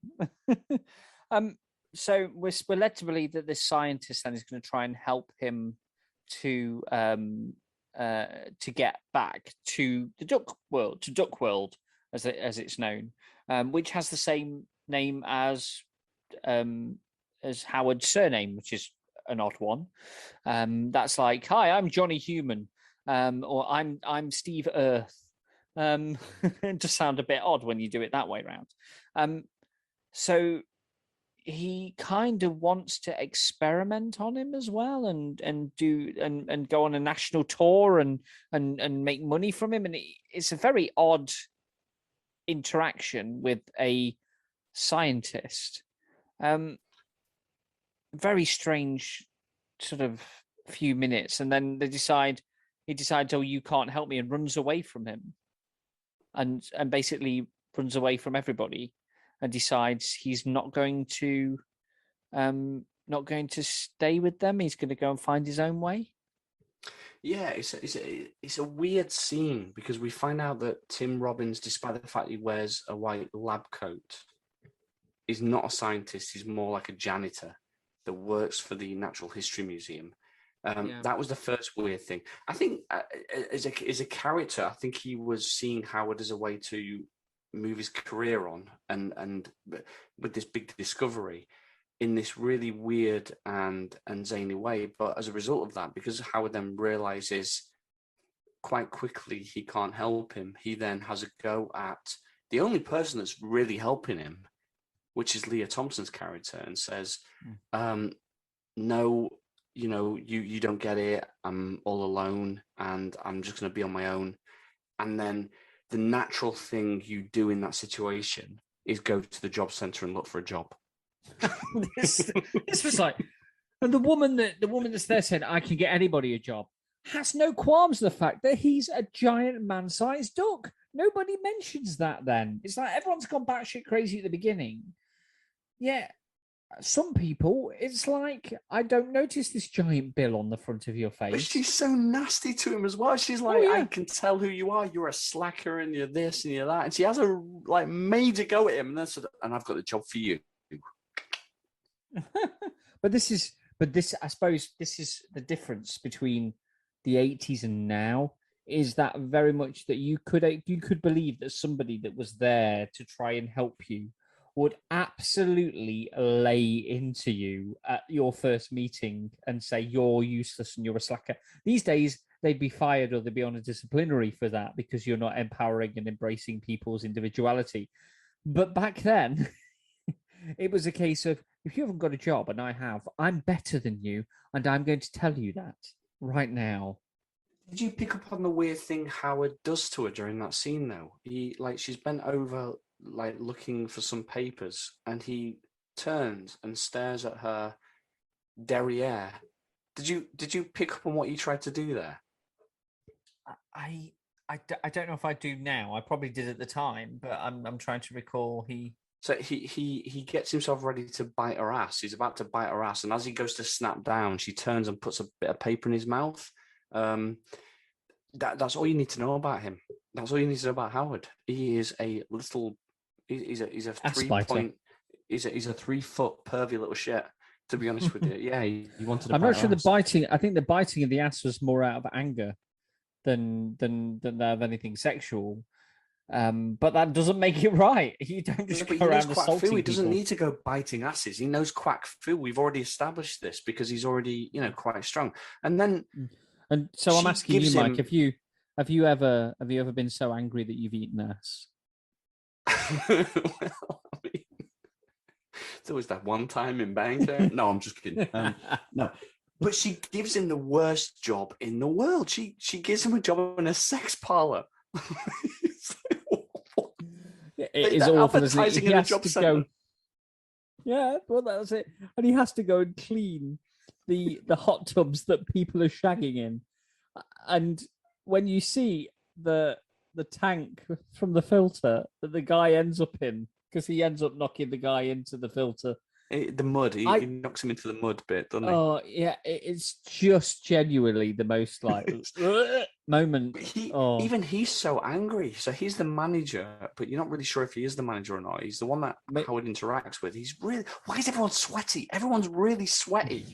So we're led to believe that this scientist then is going to try and help him to get back to the duck world, as it's known, which has the same name as Howard's surname, which is an odd one. That's like, hi, I'm Johnny Human, or I'm Steve Earth. It just sound a bit odd when you do it that way around. So he kind of wants to experiment on him as well, and go on a national tour and make money from him, and it's a very odd interaction with a scientist. Very strange sort of few minutes, and then he decides, oh, you can't help me, and runs away from him, and basically runs away from everybody, and decides he's not going to stay with them. He's going to go and find his own way. Yeah, it's a weird scene because we find out that Tim Robbins, despite the fact he wears a white lab coat, is not a scientist. He's more like a janitor that works for the Natural History Museum. That was the first weird thing. I think as a character, I think he was seeing Howard as a way to move his career on, and with this big discovery in this really weird and zany way. But as a result of that, because Howard then realizes quite quickly he can't help him, he then has a go at the only person that's really helping him, which is Leah Thompson's character, and says, no, you don't get it. I'm all alone and I'm just going to be on my own. And then the natural thing you do in that situation is go to the job center and look for a job. this was like, and the woman that's there saying, I can get anybody a job, has no qualms with the fact that he's a giant man-sized duck. Nobody mentions that then. It's like everyone's gone batshit crazy at the beginning. Yeah, some people, it's like, I don't notice this giant bill on the front of your face. But she's so nasty to him as well. She's like, I can tell who you are. You're a slacker and you're this and you're that. And she has a major go at him. And I've got the job for you. But I suppose this is the difference between the 80s and now, is that very much that you could believe that somebody that was there to try and help you would absolutely lay into you at your first meeting and say you're useless and you're a slacker. These days, they'd be fired or they'd be on a disciplinary for that because you're not empowering and embracing people's individuality. But back then, it was a case of, if you haven't got a job and I have, I'm better than you, and I'm going to tell you that right now. Did you pick up on the weird thing Howard does to her during that scene, though? She's bent over, looking for some papers, and he turns and stares at her derriere. Did you pick up on what you tried to do there? I don't know if I do now. I probably did at the time, but I'm trying to recall. So he gets himself ready to bite her ass. He's about to bite her ass, and as he goes to snap down, she turns and puts a bit of paper in his mouth. That's all you need to know about him. That's all you need to know about Howard. He is a little. He's a 3-point. He's a 3-foot pervy little shit. To be honest with you, yeah. He wanted. To I'm not sure the biting. I think the biting of the ass was more out of anger than of anything sexual. But that doesn't make it right. You don't just go around assaulting people. He doesn't need to go biting asses. He knows quack fu. We've already established this because he's already, quite strong. And then, and so I'm asking you, Mike, have you ever been so angry that you've eaten ass? Well, I mean, there was that one time in Bangor. No, I'm just kidding. No. But she gives him the worst job in the world. She gives him a job in a sex parlor. It is awful, isn't it? He has to go. Yeah, well, that's it. And he has to go and clean the hot tubs that people are shagging in. And when you see the tank from the filter that the guy ends up in, because he ends up knocking the guy into the filter, The mud. He knocks him into the mud bit, doesn't he? Oh yeah, it's just genuinely the most like moment. Even he's so angry. So he's the manager, but you're not really sure if he is the manager or not. He's the one that Howard interacts with. He's really. Why is everyone sweaty? Everyone's really sweaty.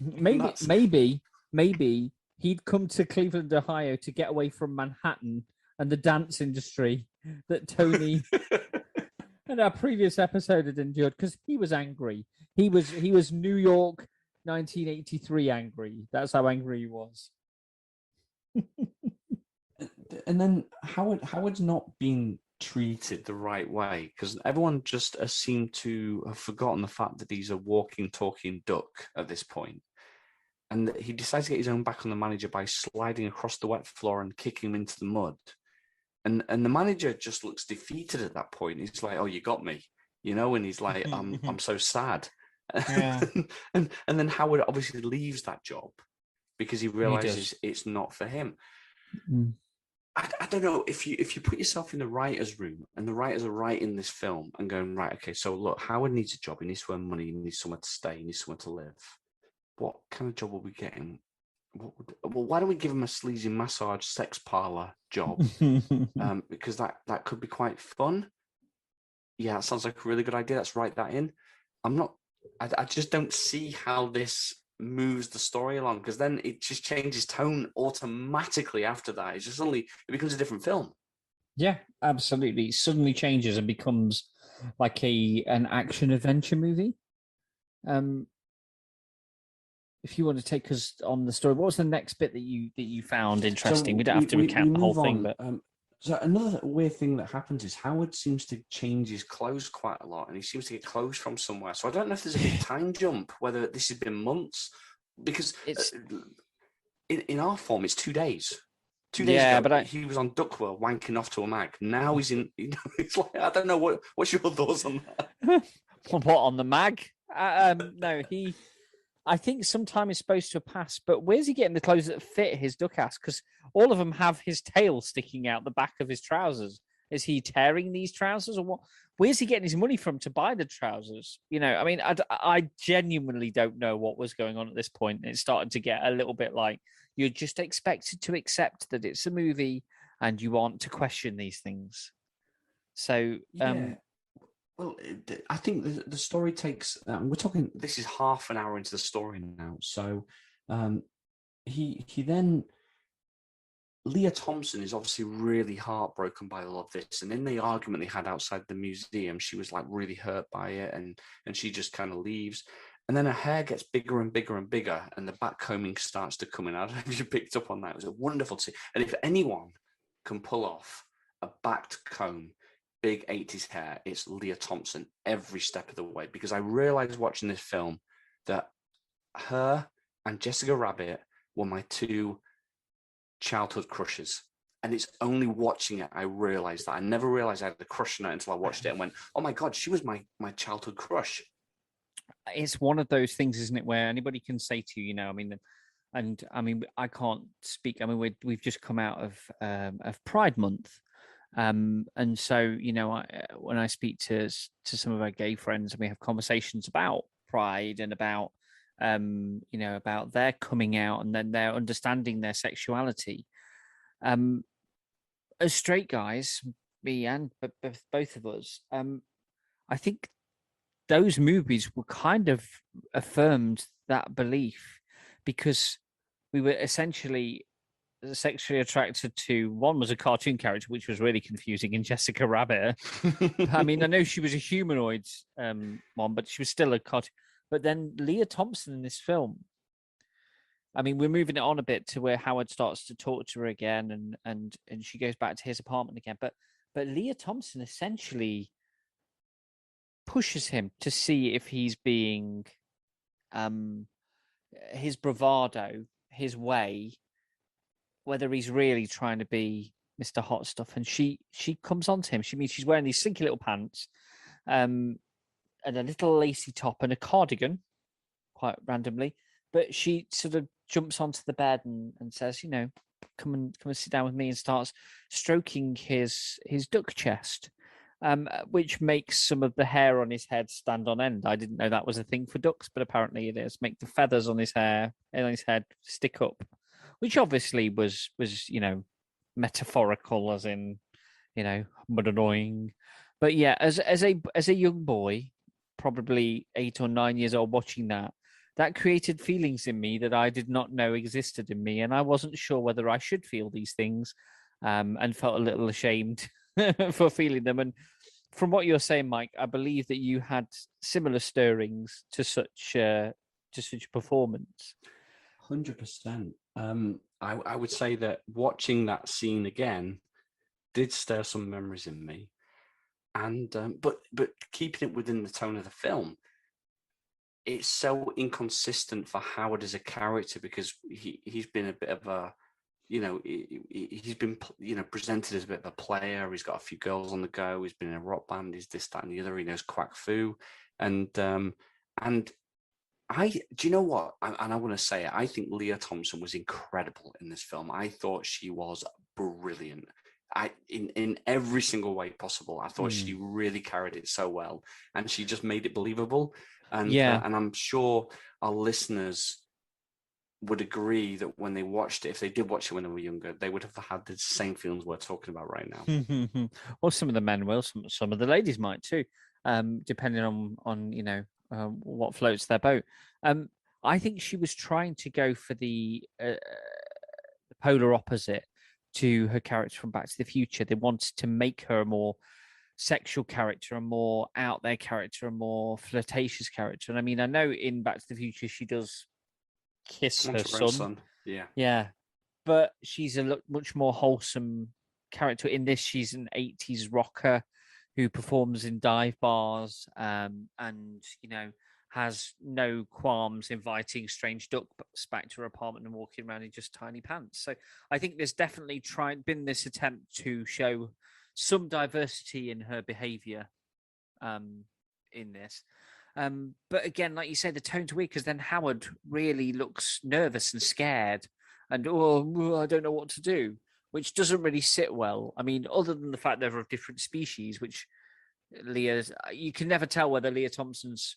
Maybe he'd come to Cleveland, Ohio, to get away from Manhattan and the dance industry that Tony in our previous episode had endured, because he was angry. He was New York 1983 angry. That's how angry he was. And then Howard's not been treated the right way, because everyone just seemed to have forgotten the fact that he's a walking, talking duck at this point. And he decides to get his own back on the manager by sliding across the wet floor and kicking him into the mud. And the manager just looks defeated at that point. He's like, "Oh, you got me," and he's like, "I'm so sad." Yeah. and then Howard obviously leaves that job because he realizes it's not for him. Mm. I don't know, if you put yourself in the writer's room and the writers are writing this film and going, right, okay, so look, Howard needs a job. He needs to earn money. He needs somewhere to stay. He needs somewhere to live. What kind of job will we get him? Why don't we give him a sleazy massage sex parlor job? Because that could be quite fun. Yeah, that sounds like a really good idea. Let's write that in. I just don't see how this moves the story along, because then it just changes tone automatically after that. It's just it becomes a different film. Yeah, absolutely. It suddenly changes and becomes like an action adventure movie. If you want to take us on the story, what was the next bit that you found interesting? So we don't have to recount the whole thing, but so another weird thing that happens is Howard seems to change his clothes quite a lot, and he seems to get clothes from somewhere. So I don't know if there's a big time jump, whether this has been months, because it's in our form it's 2 days. 2 days ago, but he was on Duckworld wanking off to a mag. Now he's in. It's like, I don't know what's your thoughts on that. What on the mag? No, I think some time is supposed to have passed, but where's he getting the clothes that fit his duck ass? Because all of them have his tail sticking out the back of his trousers. Is he tearing these trousers, or what? Where's he getting his money from to buy the trousers? I mean, I genuinely don't know what was going on at this point. It started to get a little bit like you're just expected to accept that it's a movie and you want to question these things. So, yeah. Well, I think the story takes. We're talking. This is half an hour into the story now. So, he then. Leah Thompson is obviously really heartbroken by all of this, and in the argument they had outside the museum, she was like really hurt by it, and she just kind of leaves. And then her hair gets bigger and bigger and bigger, and the backcombing starts to come in. I don't know if you picked up on that. It was a wonderful scene. And if anyone can pull off a backed comb, big 80s hair, it's Leah Thompson every step of the way. Because I realized watching this film that her and Jessica Rabbit were my two childhood crushes. And it's only watching it I realized that. I never realized I had a crush on it until I watched it and went, oh my God, she was my childhood crush. It's one of those things, isn't it, where anybody can say to you, I mean, I can't speak. I mean, we've just come out of Pride Month. And so, when I speak to some of our gay friends and we have conversations about pride and about, about their coming out and then their understanding their sexuality, as straight guys, me and both of us, I think those movies were kind of affirmed that belief, because we were essentially sexually attracted to, one was a cartoon character, which was really confusing, in Jessica Rabbit. I mean, I know she was a humanoid one, but she was still a cartoon. But then Leah Thompson in this film, I mean, we're moving it on a bit to where Howard starts to talk to her again, and she goes back to his apartment again. But Leah Thompson essentially pushes him to see if he's being his bravado, his way, whether he's really trying to be Mr. Hot Stuff. And she comes on to him. She's wearing these slinky little pants, and a little lacy top and a cardigan, quite randomly. But she sort of jumps onto the bed and says, come and sit down with me, and starts stroking his duck chest. which makes some of the hair on his head stand on end. I didn't know that was a thing for ducks, but apparently it is. Make the feathers on his hair and on his head stick up, which obviously was metaphorical, as in but annoying. But yeah, as a young boy, probably 8 or 9 years old, watching that created feelings in me that I did not know existed in me, and I wasn't sure whether I should feel these things, and felt a little ashamed for feeling them. And from what you're saying, Mike, I believe that you had similar stirrings to such performance. 100%. I would say that watching that scene again did stir some memories in me, and but keeping it within the tone of the film, it's so inconsistent for Howard as a character, because he's been a bit of a, he's been presented as a bit of a player. He's got a few girls on the go. He's been in a rock band. He's this, that, and the other. He knows quack fu, and do you know what? And I want to say it. I think Leah Thompson was incredible in this film. I thought she was brilliant. In every single way possible. I thought she really carried it so well, and she just made it believable. And and I'm sure our listeners would agree that when they watched it, if they did watch it when they were younger, they would have had the same feelings we're talking about right now. Or some of the men will, some of the ladies might too, depending on what floats their boat. I think she was trying to go for the polar opposite to her character from Back to the Future. They wanted to make her a more sexual character, a more out there character, a more flirtatious character. And I mean, I know in Back to the Future she does kiss her son. Yeah, but she's a much more wholesome character. In this, she's an 80s rocker who performs in dive bars, and has no qualms inviting strange ducks back to her apartment and walking around in just tiny pants. So I think there's definitely been this attempt to show some diversity in her behavior in this. But again, like you say, the tone's weird, because then Howard really looks nervous and scared and, I don't know what to do, which doesn't really sit well. I mean, other than the fact they're of different species, which you can never tell whether Leah Thompson's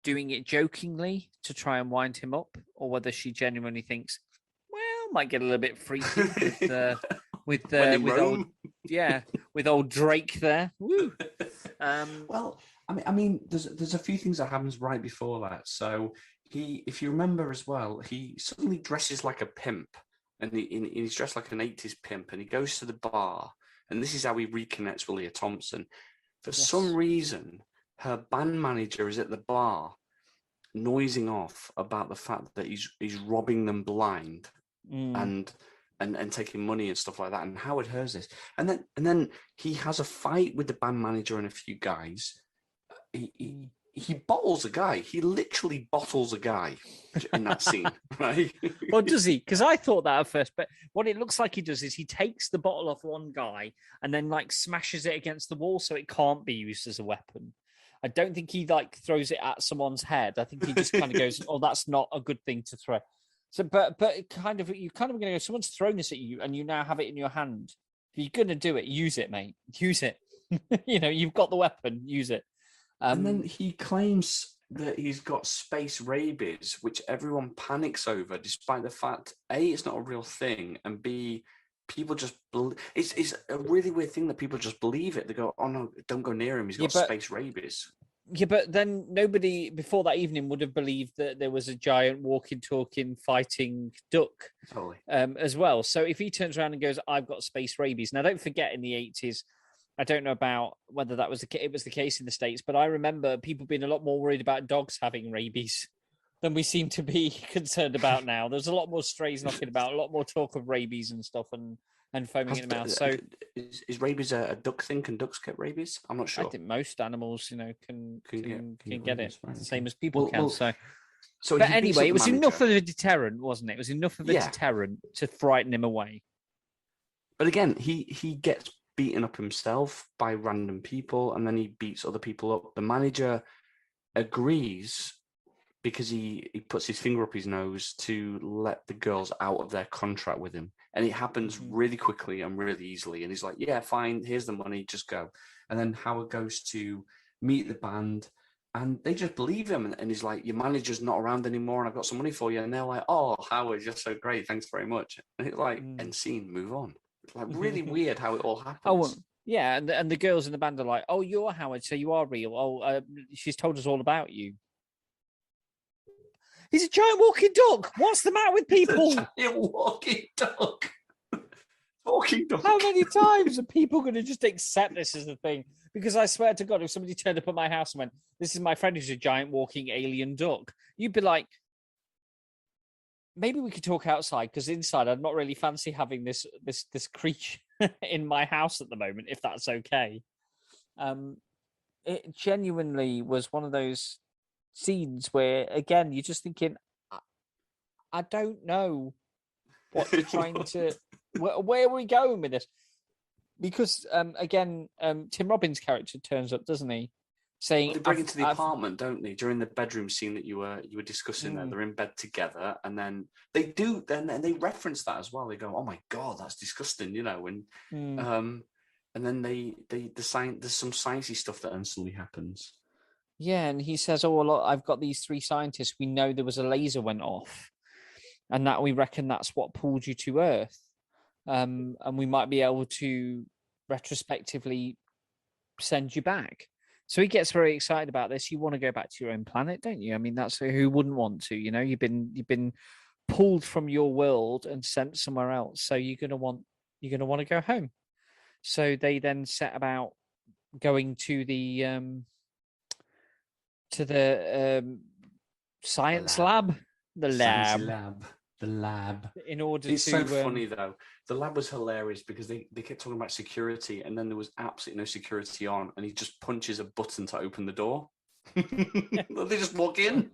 doing it jokingly to try and wind him up, or whether she genuinely thinks, well, might get a little bit freaky with old Drake there. Woo. Well, I mean, there's a few things that happens right before that. So if you remember as well, he suddenly dresses like a pimp, and he's dressed like an 80s pimp, and he goes to the bar, and this is how he reconnects with Leah Thompson. For some reason, her band manager is at the bar, noising off about the fact that he's robbing them blind, and taking money and stuff like that. And Howard hears this, and then he has a fight with the band manager and a few guys. He bottles a guy. He literally bottles a guy in that scene, right? Well, does he? Because I thought that at first, but what it looks like he does is he takes the bottle off one guy and then smashes it against the wall so it can't be used as a weapon. I don't think he throws it at someone's head. I think he just kind of goes, "Oh, that's not a good thing to throw." So, but you kind of going to go, someone's thrown this at you and you now have it in your hand. If you're going to do it, use it, mate. Use it. You've got the weapon. Use it. And then he claims that he's got space rabies, which everyone panics over, despite the fact, A, it's not a real thing, and B, people just believe. It's a really weird thing that people just believe it. They go, "Oh no, don't go near him. He's got space rabies." Yeah, but then nobody before that evening would have believed that there was a giant walking, talking, fighting duck as well. So if he turns around and goes, "I've got space rabies," now don't forget, in the 80s, I don't know about whether that was it was the case in the States, but I remember people being a lot more worried about dogs having rabies than we seem to be concerned about now. There's a lot more strays knocking about, a lot more talk of rabies and stuff, and foaming in the mouth. So is rabies a duck thing? Can ducks get rabies? I'm not sure. I think most animals, can get it, right, the same as people can. So but anyway, it was enough of a deterrent, wasn't it? It was enough of a deterrent to frighten him away. But again, he gets beaten up himself by random people, and then he beats other people up. The manager agrees because he puts his finger up his nose to let the girls out of their contract with him. And it happens really quickly and really easily. And he's like, "Yeah, fine, here's the money, just go." And then Howard goes to meet the band, and they just believe him. And he's like, your manager's not around anymore, and I've got some money for you. And they're like, oh, Howard, you're so great. Thanks very much. And it's like, end scene, move on. It's like really weird how it all happens. Oh, yeah. And the girls in the band are like, oh, you're Howard, so you are real. Oh, she's told us all about you. He's a giant walking duck. What's the matter with people? A giant walking duck. Walking duck. How many times are people going to just accept this as the thing? Because I swear to God, if somebody turned up at my house and went, this is my friend who's a giant walking alien duck, you'd be like, maybe we could talk outside, because inside I'd not really fancy having this creature in my house at the moment, if that's okay. It genuinely was one of those scenes where, again, you're just thinking, I don't know what you're trying to... Where are we going with this? Because, again, Tim Robbins' character turns up, doesn't he? Saying, they bring into the apartment, don't they? During the bedroom scene that you were discussing there, they're in bed together, and then they reference that as well. They go, "Oh my God, that's disgusting," and then there's some sciencey stuff that instantly happens. Yeah, and he says, "Oh, look, I've got these 3 scientists. We know there was a laser went off, and that we reckon that's what pulled you to Earth, and we might be able to retrospectively send you back." So he gets very excited about this. You want to go back to your own planet, don't you? I mean, that's who wouldn't want to. You've been pulled from your world and sent somewhere else. So you're gonna want to go home. So they then set about going to the science lab. The lab. In order it's to... so funny though. The lab was hilarious because they kept talking about security, and then there was absolutely no security on, and he just punches a button to open the door. They just walk in.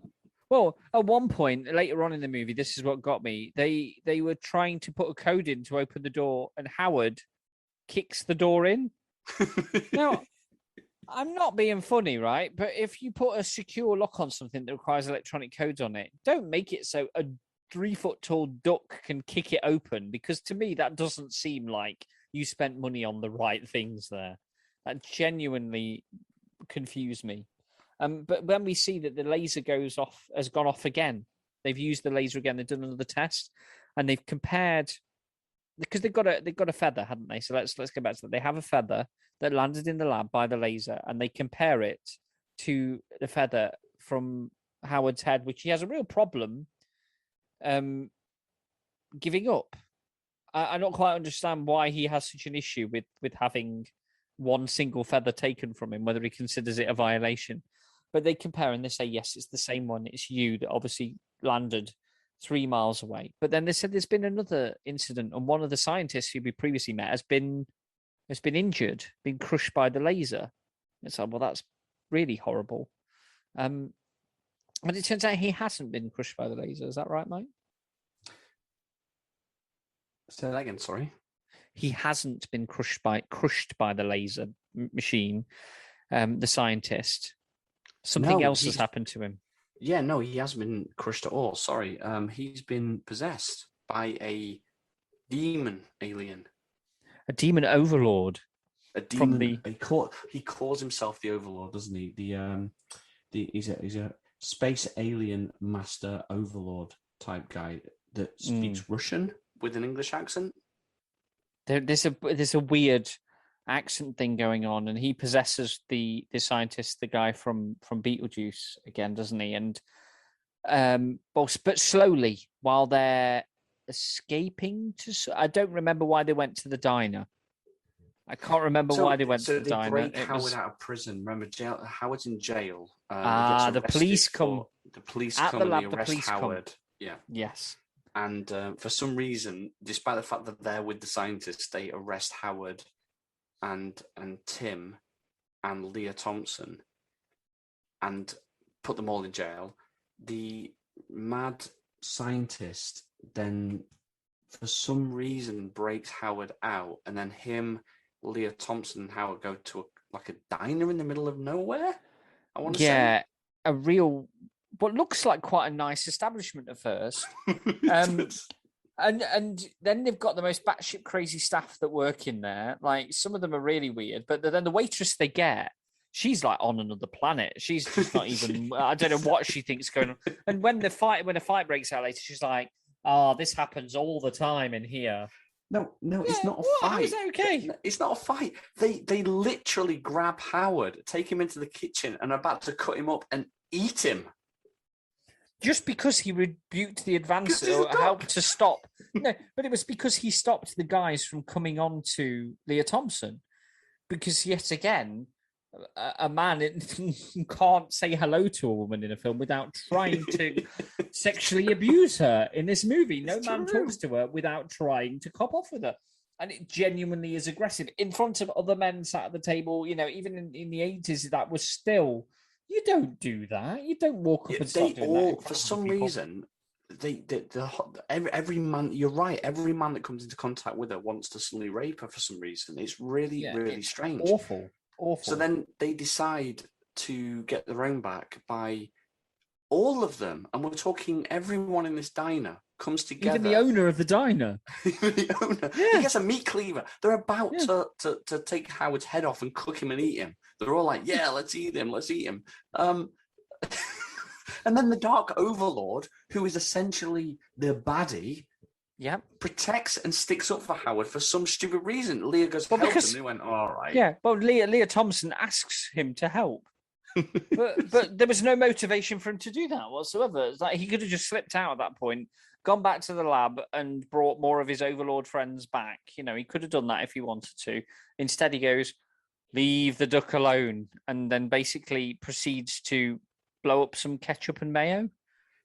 Well, at one point later on in the movie, this is what got me. They were trying to put a code in to open the door, and Howard kicks the door in. Now, I'm not being funny, right? But if you put a secure lock on something that requires electronic codes on it, don't make it so a 3-foot-tall duck can kick it open, because to me that doesn't seem like you spent money on the right things there. That genuinely confused me. But when we see that the laser has gone off again, they've used the laser again. They've done another test, and they've compared, because they've got a feather, hadn't they? So let's go back to that. They have a feather that landed in the lab by the laser, and they compare it to the feather from Howard's head, which he has a real problem giving up. I don't quite understand why he has such an issue with having one single feather taken from him, whether he considers it a violation. But they compare and they say, yes, it's the same one. It's you that obviously landed 3 miles away. But then they said there's been another incident, and one of the scientists who we previously met has been injured, been crushed by the laser. It's like, well, that's really horrible. But it turns out he hasn't been crushed by the laser. Is that right, Mike? Say that again, sorry. He hasn't been crushed by the laser machine, the scientist. Something else has happened to him. Yeah, no, he hasn't been crushed at all. Sorry. He's been possessed by a demon alien. A demon overlord. A demon. He calls himself the Overlord, doesn't he? He's a space alien master overlord type guy that speaks Russian with an English accent. There's a weird accent thing going on, and he possesses the scientist, the guy from Beetlejuice again, doesn't he? And but slowly, while they're escaping I don't remember why they went to the diner. I can't remember why they went to the diner. So they break Howard out of prison. Remember, Howard's in jail. The police come. The police at come the and lab. they The arrest police Howard. come. Yeah. Yes. And for some reason, despite the fact that they're with the scientists, they arrest Howard and Tim and Leah Thompson and put them all in jail. The mad scientist then, for some reason, breaks Howard out, and then him, Leah Thompson, and Howard go to a diner in the middle of nowhere. I want to say, a real, what looks like quite a nice establishment at first. And then they've got the most batshit crazy staff that work in there. Like some of them are really weird, but then the waitress they get, she's like on another planet. She's just not even. I don't know what she thinks going on. And when a fight breaks out later, she's like, "Oh, this happens all the time in here." No, it's not a fight. How is that okay? It's not a fight. They literally grab Howard, take him into the kitchen, and are about to cut him up and eat him. Just because he rebuked the advance or helped to stop. No, but it was because he stopped the guys from coming on to Leah Thompson. Because yet again, a man can't say hello to a woman in a film without trying to sexually abuse her in this movie. No man talks to her without trying to cop off with her. And it genuinely is aggressive. In front of other men sat at the table, even in the 80s, that was still... You don't do that. You don't walk up and start doing that. For some reason, every man. You're right. Every man that comes into contact with her wants to suddenly rape her for some reason. It's really strange. Awful. So then they decide to get their own back by all of them, and we're talking everyone in this diner comes together. Even the owner of the diner. The owner. Yeah. He gets a meat cleaver. They're about to take Howard's head off and cook him and eat him. They're all like, yeah, let's eat him. And then the Dark Overlord, who is essentially the baddie, protects and sticks up for Howard for some stupid reason. Leah goes, help him. They went, all right. Yeah, well, Leah Thompson asks him to help. but there was no motivation for him to do that whatsoever. It's like he could have just slipped out at that point, gone back to the lab and brought more of his Overlord friends back. He could have done that if he wanted to. Instead, he goes, leave the duck alone, and then basically proceeds to blow up some ketchup and mayo.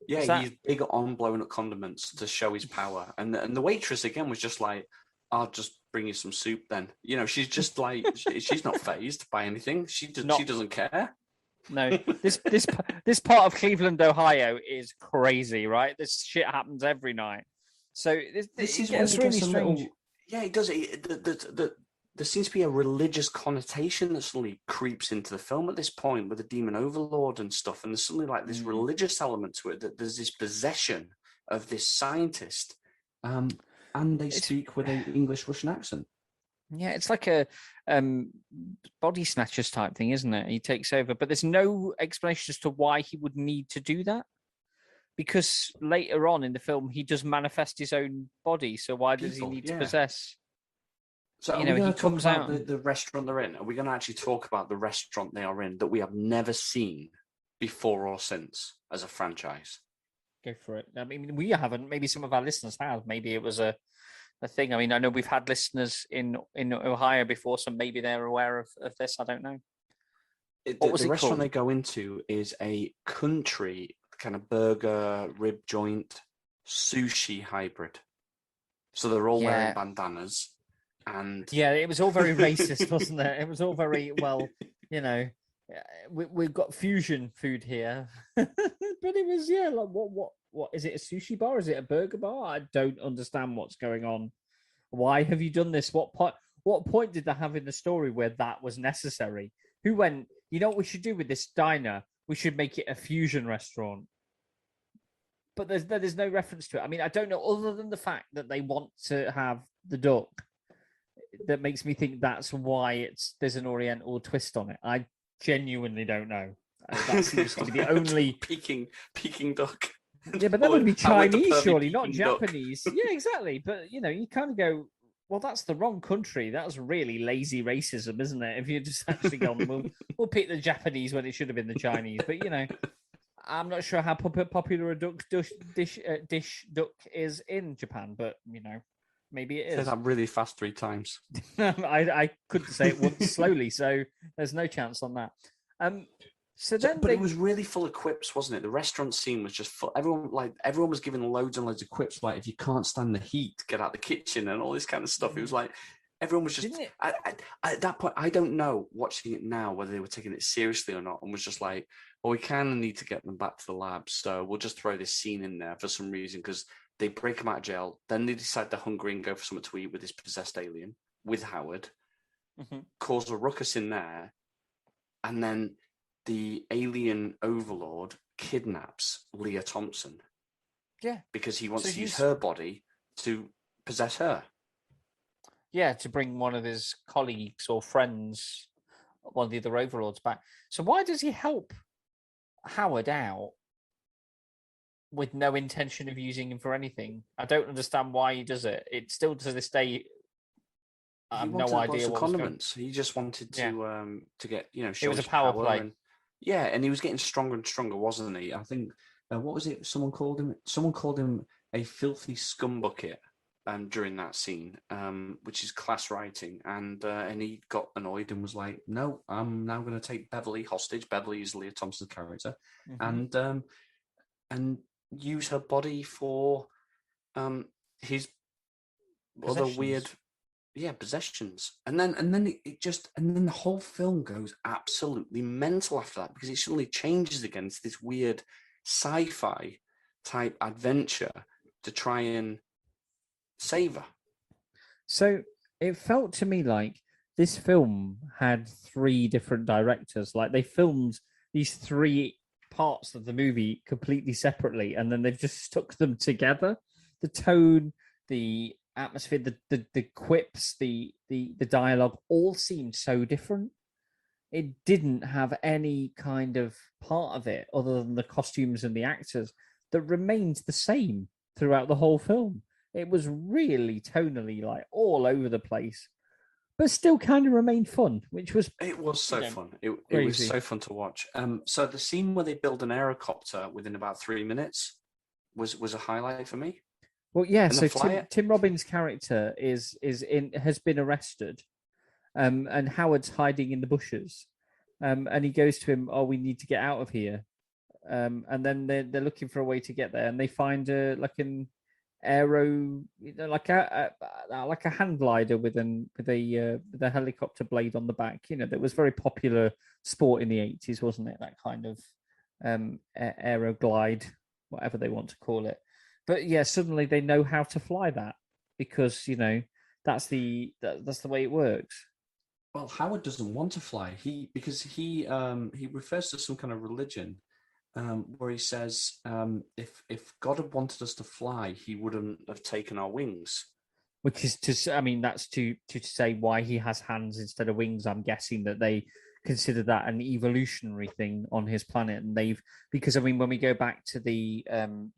Yeah, he's big on blowing up condiments to show his power. And the waitress, again, was just like, I'll just bring you some soup then. She's just like, she's not fazed by anything. She doesn't care. No, this part of Cleveland, Ohio is crazy, right? This shit happens every night. So this is really strange. Yeah, it does. There seems to be a religious connotation that suddenly creeps into the film at this point with the demon overlord and stuff. And there's suddenly like this religious element to it, that there's this possession of this scientist. And they speak with an English-Russian accent. Yeah, it's like a body snatchers type thing, isn't it? He takes over, but there's no explanation as to why he would need to do that. Because later on in the film, he does manifest his own body. So why does he need to possess? So are we going to talk about the restaurant they're in? Are we going to actually talk about the restaurant they are in that we have never seen before or since as a franchise? Go for it. I mean, we haven't. Maybe some of our listeners have. Maybe it was a thing. I mean, I know we've had listeners in Ohio before, so maybe they're aware of this. I don't know. The restaurant they go into is a country kind of burger, rib joint, sushi hybrid. So they're all wearing bandanas. And it was all very racist, wasn't it? It was all very we've got fusion food here, but it was like what is it? A sushi bar? Is it a burger bar? I don't understand what's going on. Why have you done this? What point did they have in the story where that was necessary? Who went? You know what we should do with this diner? We should make it a fusion restaurant. But there's no reference to it. I mean, I don't know, other than the fact that they want to have the duck. That makes me think that's why there's an Oriental twist on it. I genuinely don't know. That seems to be the only Peking duck. Yeah, but that would be Chinese, surely, not Japanese. Duck. Yeah, exactly. But you kind of go, well, that's the wrong country. That's really lazy racism, isn't it? If you just actually go, we'll pick the Japanese when it should have been the Chinese. But I'm not sure how popular a duck dish duck is in Japan, but maybe it is. Say that really fast 3 times. I couldn't say it once slowly, so there's no chance on that. But it was really full of quips, wasn't it? The restaurant scene was just full. Everyone was giving loads and loads of quips, like if you can't stand the heat, get out the kitchen and all this kind of stuff. It was like everyone was just at that point. I don't know, watching it now, whether they were taking it seriously or not, and was just like, well, we kind of need to get them back to the lab, so we'll just throw this scene in there for some reason because. They break him out of jail. Then they decide they're hungry and go for something to eat with this possessed alien, with Howard. Cause a ruckus in there. And then the alien overlord kidnaps Leah Thompson. Yeah. Because he wants to use her body to possess her. Yeah, to bring one of his colleagues or friends, one of the other overlords back. So why does he help Howard out with no intention of using him for anything? I don't understand why he does it. It still to this day, I have no idea what was going. Condiments. He just wanted to get It was a power play. and he was getting stronger and stronger, wasn't he? I think what was it? Someone called him a filthy scumbucket during that scene, which is class writing, and he got annoyed and was like, "No, I'm now going to take Beverly hostage." Beverly is Leah Thompson's character, and use her body for his other weird possessions. And then the whole film goes absolutely mental after that, because it suddenly changes again to this weird sci-fi type adventure to try and save her. So it felt to me like this film had 3 different directors. Like they filmed these 3 parts of the movie completely separately, and then they've just stuck them together. The tone, the atmosphere, the quips, the dialogue all seemed so different. It didn't have any kind of part of it other than the costumes and the actors that remained the same throughout the whole film. It was really tonally like all over the place, but still kind of remained fun, which was... It was so fun. It was so fun to watch. So the scene where they build an aerocopter within about 3 minutes was a highlight for me. Well, yeah, so Tim Robbins' character has been arrested, and Howard's hiding in the bushes, and he goes to him, "Oh, we need to get out of here," and then they're looking for a way to get there, and they find an aero, like a hand glider with a helicopter blade on the back. That was very popular sport in the 80s, wasn't it? That kind of aero glide, whatever they want to call it. But yeah, suddenly they know how to fly that, because that's the way it works. Well, Howard doesn't want to fly. He refers to some kind of religion, where he says, if God had wanted us to fly, he wouldn't have taken our wings. Which is that's to say why he has hands instead of wings. I'm guessing that they consider that an evolutionary thing on his planet, and because when we go back to the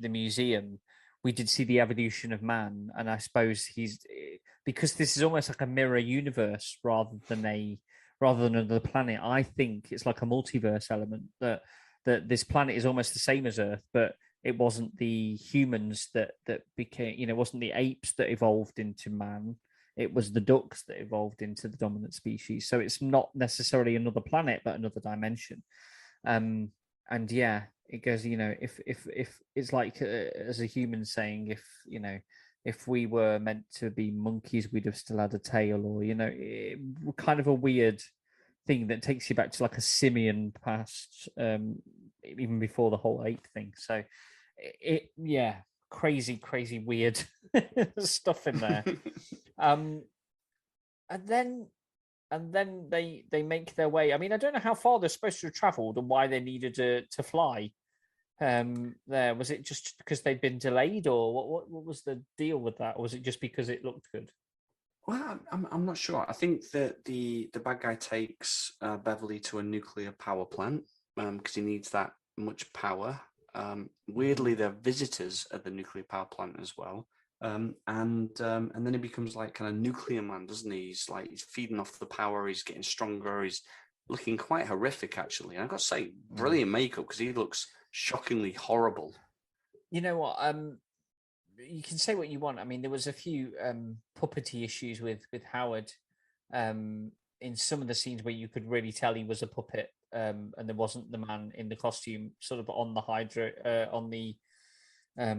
museum, we did see the evolution of man, and I suppose because this is almost like a mirror universe rather than another planet. I think it's like a multiverse element, that this planet is almost the same as Earth, but it wasn't the humans that became, wasn't the apes that evolved into man. It was the ducks that evolved into the dominant species. So it's not necessarily another planet, but another dimension. And yeah, it goes, if it's like as a human saying, if we were meant to be monkeys, we'd have still had a tail, or kind of a weird thing that takes you back to like a simian past, even before the whole ape thing. So crazy weird stuff in there. And then they make their way. I don't know how far they're supposed to have traveled and why they needed to fly. There was it just because they'd been delayed, or what was the deal with that, or was it just because it looked good? Well, I'm not sure. I think that the bad guy takes Beverly to a nuclear power plant because he needs that much power. Weirdly, they're visitors at the nuclear power plant as well. And then he becomes like kind of nuclear man, doesn't he? He's feeding off the power. He's getting stronger. He's looking quite horrific, actually. And I've got to say, brilliant makeup, because he looks shockingly horrible. You know what? You can say what you want. There was a few puppety issues with Howard in some of the scenes where you could really tell he was a puppet, and there wasn't the man in the costume sort of on the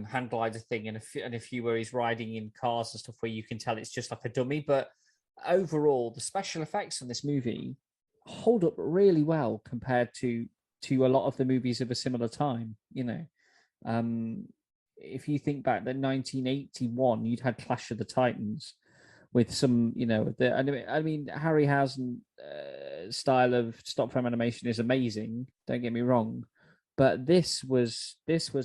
hand glider thing, and a few where he's riding in cars and stuff where you can tell it's just like a dummy. But overall, the special effects in this movie hold up really well compared to a lot of the movies of a similar time. If you think back that 1981, you'd had Clash of the Titans with some, Harryhausen style of stop frame animation is amazing. Don't get me wrong, But this was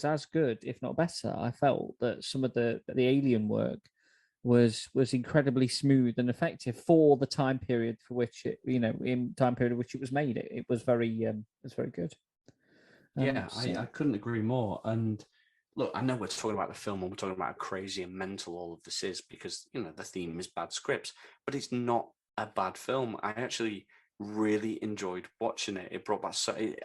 as good, if not better. I felt that some of the alien work was incredibly smooth and effective for the time period for which it, in time period in which it was made. It was very good. Yeah, I couldn't agree more. And look, I know we're talking about the film and we're talking about how crazy and mental all of this is because, the theme is bad scripts, but it's not a bad film. I actually really enjoyed watching it. It brought back,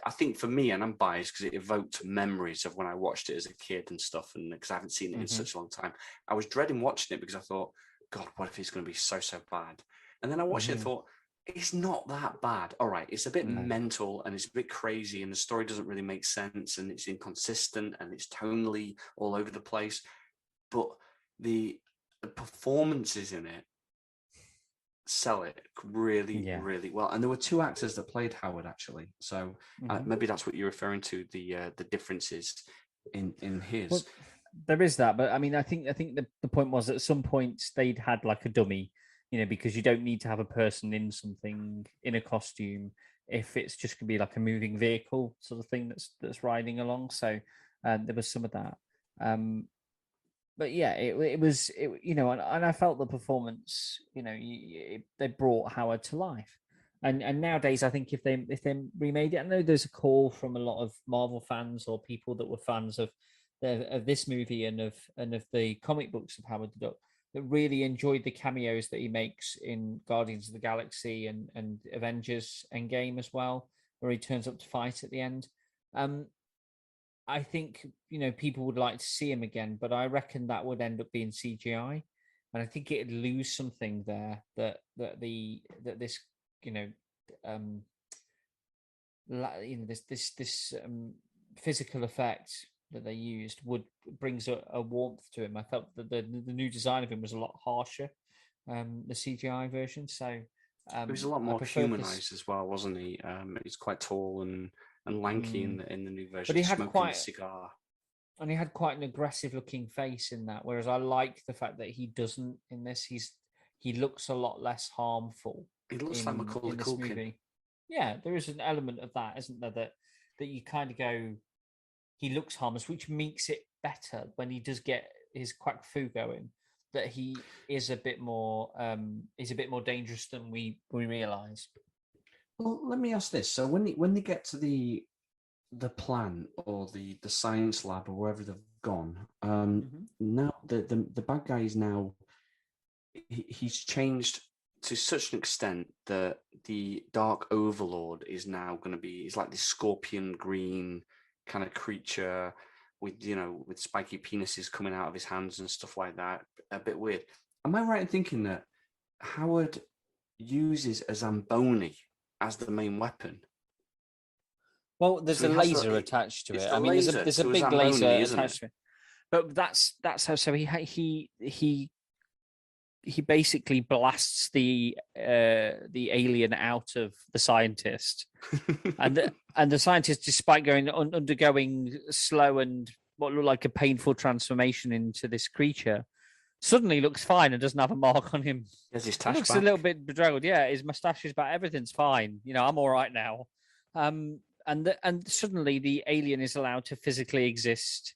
I think for me, and I'm biased because it evoked memories of when I watched it as a kid and stuff, and because I haven't seen it in such a long time. I was dreading watching it because I thought, God, what if it's going to be so bad? And then I watched it and thought, it's not that bad. All right, it's a bit mental and it's a bit crazy and the story doesn't really make sense and it's inconsistent and it's tonally all over the place. But the performances in it sell it really, really well. And there were two actors that played Howard, actually. So maybe that's what you're referring to, the differences in his. Well, there is that, but I mean, I think the point was at some points they'd had like a dummy, because you don't need to have a person in something in a costume if it's just gonna be like a moving vehicle sort of thing that's riding along. So there was some of that. But yeah, it was, and I felt the performance, they brought Howard to life. And nowadays, I think if they remade it, I know there's a call from a lot of Marvel fans or people that were fans of this movie and of the comic books of Howard the Duck that really enjoyed the cameos that he makes in Guardians of the Galaxy and Avengers Endgame as well, where he turns up to fight at the end. I think people would like to see him again, but I reckon that would end up being CGI, and I think it'd lose something there that this this physical effect that they used brings a warmth to him. I felt that the new design of him was a lot harsher, the CGI version. So he was a lot more humanized as well, wasn't he? He's quite tall and lanky in the new version. But he had smoking a cigar. And he had quite an aggressive looking face in that, whereas I like the fact that he doesn't in this. He looks a lot less harmful. He looks like Macaulay Culkin. Yeah, there is an element of that, isn't there? That you kind of go, he looks harmless, which makes it better when he does get his quack foo going. That he is a bit more dangerous than we realise. Well, let me ask this: so when they get to the plant or the science lab or wherever they've gone, now the bad guy is now he's changed to such an extent that the Dark Overlord is now going to be, he's like this scorpion green kind of creature with with spiky penises coming out of his hands and stuff like that. A bit weird. Am I right in thinking that Howard uses a Zamboni as the main weapon? Well, there's a laser attached to it. I mean, there's a big laser attached to it. But that's how. So he basically blasts the alien out of the scientist, and the scientist, despite undergoing slow and what looked like a painful transformation into this creature, suddenly looks fine and doesn't have a mark on him. Yes, his tash looks back. A little bit bedraggled. Yeah, his mustache is back. Everything's fine. I'm all right now. And suddenly the alien is allowed to physically exist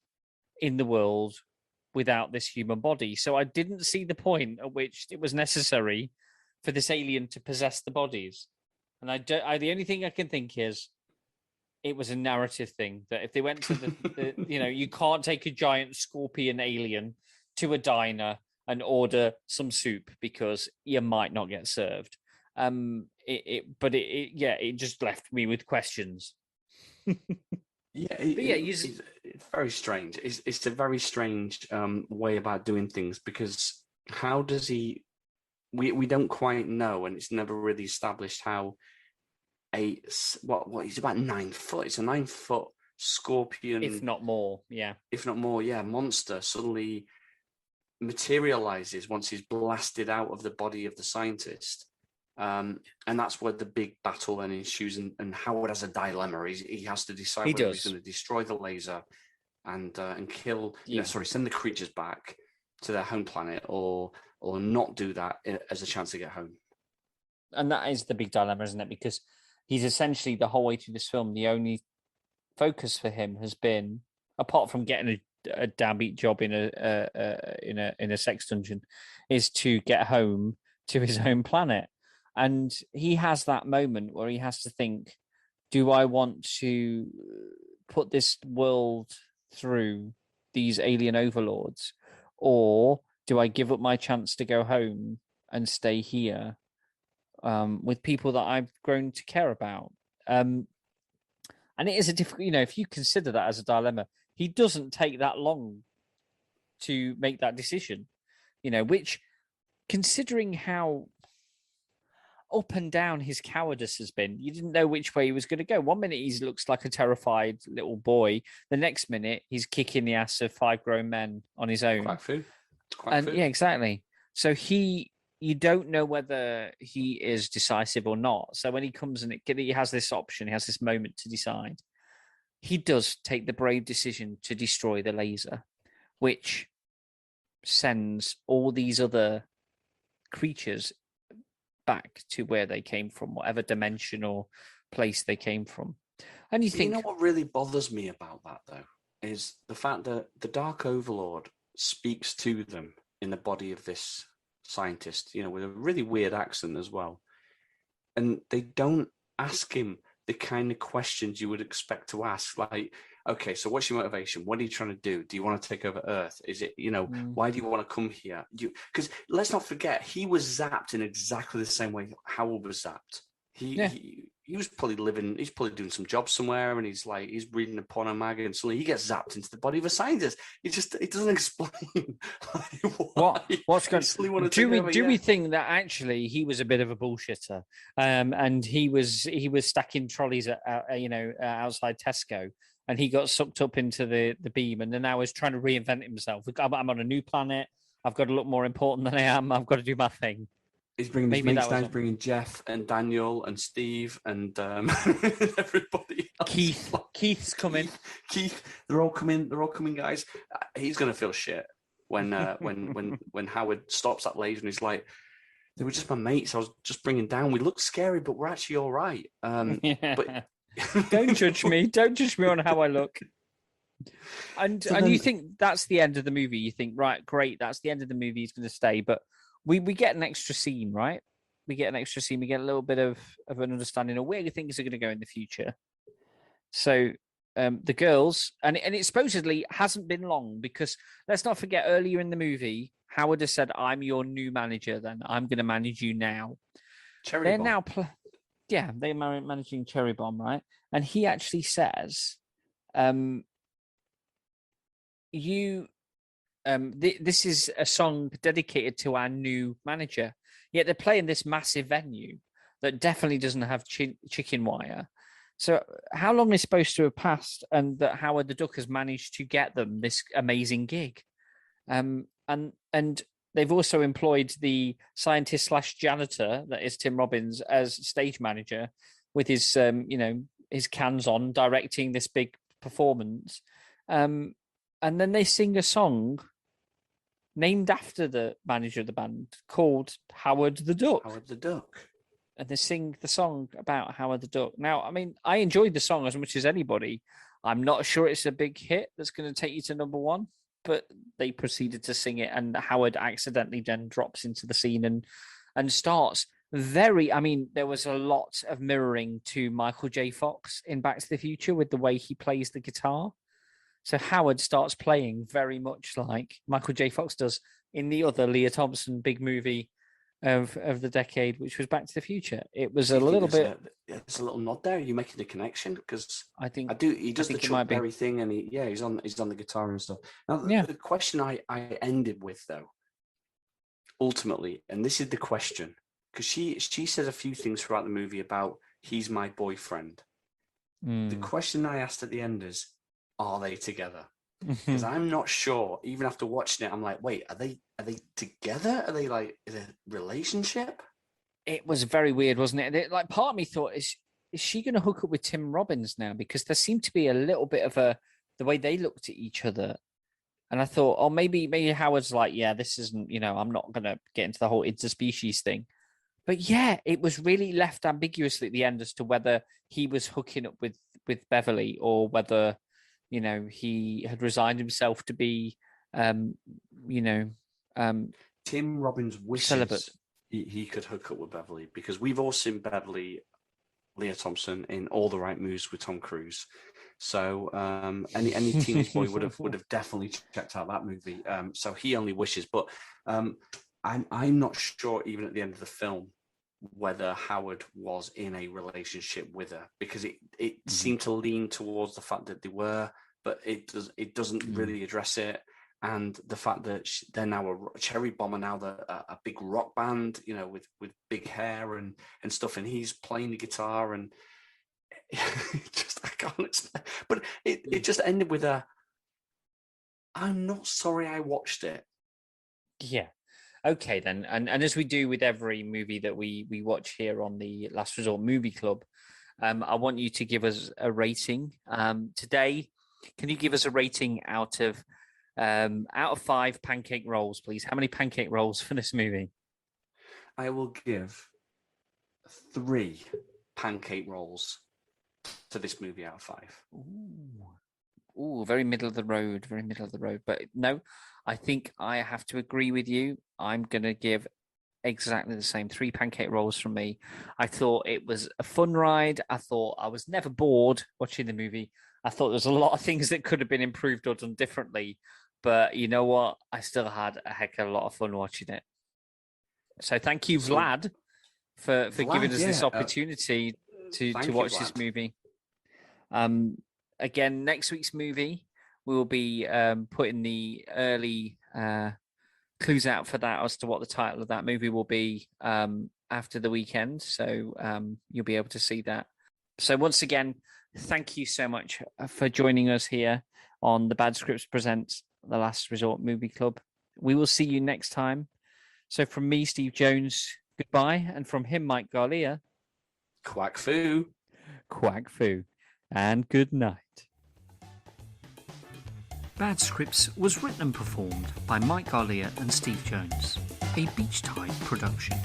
in the world without this human body. So I didn't see the point at which it was necessary for this alien to possess the bodies. And the only thing I can think is it was a narrative thing that if they went to the you can't take a giant scorpion alien to a diner and order some soup because you might not get served. It just left me with questions. It's very strange. It's a very strange way about doing things because how does he? We don't quite know, and it's never really established how he's about 9 foot. It's a 9 foot scorpion, if not more. Yeah, monster suddenly materializes once he's blasted out of the body of the scientist. And that's where the big battle then ensues, and Howard has a dilemma. He has to decide whether he's going to destroy the laser and kill, send the creatures back to their home planet, or not do that as a chance to get home. And that is the big dilemma, isn't it? Because he's essentially the whole way through this film the only focus for him has been, apart from getting a downbeat job in a sex dungeon, is to get home to his home planet. And he has that moment where he has to think, do I want to put this world through these alien overlords, or do I give up my chance to go home and stay here with people that I've grown to care about? And it is a difficult, if you consider that as a dilemma, he doesn't take that long to make that decision, which, considering how up and down his cowardice has been, you didn't know which way he was going to go. One minute he looks like a terrified little boy. The next minute he's kicking the ass of 5 grown men on his own. Yeah, exactly. So you don't know whether he is decisive or not. So when he comes and he has this option, he has this moment to decide. He does take the brave decision to destroy the laser, which sends all these other creatures back to where they came from, whatever dimension or place they came from. And you know what really bothers me about that, though, is the fact that the Dark Overlord speaks to them in the body of this scientist, with a really weird accent as well. And they don't ask him the kind of questions you would expect to ask, like, okay, so what's your motivation? What are you trying to do? Do you want to take over Earth? Is it, why do you want to come here? Because let's not forget, he was zapped in exactly the same way Howard was zapped. He was probably he's probably doing some job somewhere, and he's reading a porno mag, and suddenly he gets zapped into the body of a scientist. It doesn't explain what's going. Do we think that actually he was a bit of a bullshitter, and he was stacking trolleys at outside Tesco, and he got sucked up into the beam, and then now is trying to reinvent himself. I'm on a new planet. I've got to look more important than I am. I've got to do my thing. He's bringing his mates down. He's bringing Jeff and Daniel and Steve and everybody else. Keith's coming. Keith, they're all coming, guys. He's gonna feel shit when Howard stops that laser and he's like, "They were just my mates. I was just bringing down. We look scary, but we're actually all right." But don't judge me. Don't judge me on how I look. And you think that's the end of the movie. You think, right, great, that's the end of the movie. He's going to stay, but we get an extra scene, right? We get an extra scene. We get a little bit of an understanding of where things are going to go in the future. So the girls, and it supposedly hasn't been long, because let's not forget, earlier in the movie, Howard has said, "I'm your new manager. Then I'm going to manage you now." They're managing Cherry Bomb, right? And he actually says, this is a song dedicated to our new manager. Yet they're playing this massive venue that definitely doesn't have chicken wire. So how long is supposed to have passed, and that Howard the Duck has managed to get them this amazing gig? And they've also employed the scientist / janitor that is Tim Robbins as stage manager, with his his cans on, directing this big performance. And then they sing a song named after the manager of the band, called Howard the Duck. Howard the Duck. And they sing the song about Howard the Duck. Now, I mean, I enjoyed the song as much as anybody. I'm not sure it's a big hit that's going to take you to number one, but they proceeded to sing it, and Howard accidentally then drops into the scene and starts there was a lot of mirroring to Michael J. Fox in Back to the Future with the way he plays the guitar. So Howard starts playing very much like Michael J. Fox does in the other Leah Thompson big movie of the decade, which was Back to the Future. It was a little bit. There's a little nod there. Are you making the connection? Because I think I do. He does the Chuck Berry thing, and he's on the guitar and stuff. Now, the question I ended with, though, ultimately, and this is the question, because she says a few things throughout the movie about he's my boyfriend. The question I asked at the end is, are they together? Because I'm not sure. Even after watching it, I'm like, wait, are they together? Are they like in a relationship? It was very weird, wasn't it? Like, part of me thought, is she going to hook up with Tim Robbins now? Because there seemed to be a little bit of the way they looked at each other. And I thought, oh, maybe Howard's like, yeah, this isn't, I'm not going to get into the whole interspecies thing. But yeah, it was really left ambiguously at the end as to whether he was hooking up with Beverly, or whether he had resigned himself to be Tim Robbins wishes celibate. he could hook up with Beverly, because we've all seen Beverly, Leah Thompson, in All the Right Moves with Tom Cruise. So any teenage boy would have definitely checked out that movie. So he only wishes, but I'm not sure even at the end of the film whether Howard was in a relationship with her, because it seemed to lean towards the fact that they were, but it doesn't really address it. And the fact that they're now a Cherry Bomber, now they're a big rock band, with big hair and stuff, and he's playing the guitar, and I can't explain. But it just ended with I'm not sorry I watched it. Yeah. Okay, then. And as we do with every movie that we watch here on the Last Resort Movie Club, I want you to give us a rating. Today, can you give us a rating out of 5 pancake rolls, please? How many pancake rolls for this movie? I will give 3 pancake rolls to this movie out of 5. Ooh, very middle of the road, very middle of the road. But no, I think I have to agree with you. I'm going to give exactly the same, 3 pancake rolls from me. I thought it was a fun ride. I thought I was never bored watching the movie. I thought there was a lot of things that could have been improved or done differently. But you know what? I still had a heck of a lot of fun watching it. So thank you, Vlad, for giving us this opportunity to watch this movie. Again, next week's movie, we will be putting the early clues out for that as to what the title of that movie will be after the weekend. So you'll be able to see that. So once again, thank you so much for joining us here on the Bad Scripts Presents The Last Resort Movie Club. We will see you next time. So from me, Steve Jones, goodbye. And from him, Mike Garlia, quack foo. Quack foo. And good night. Bad Scripts was written and performed by Mike Garlia and Steve Jones, a Beach Tide production.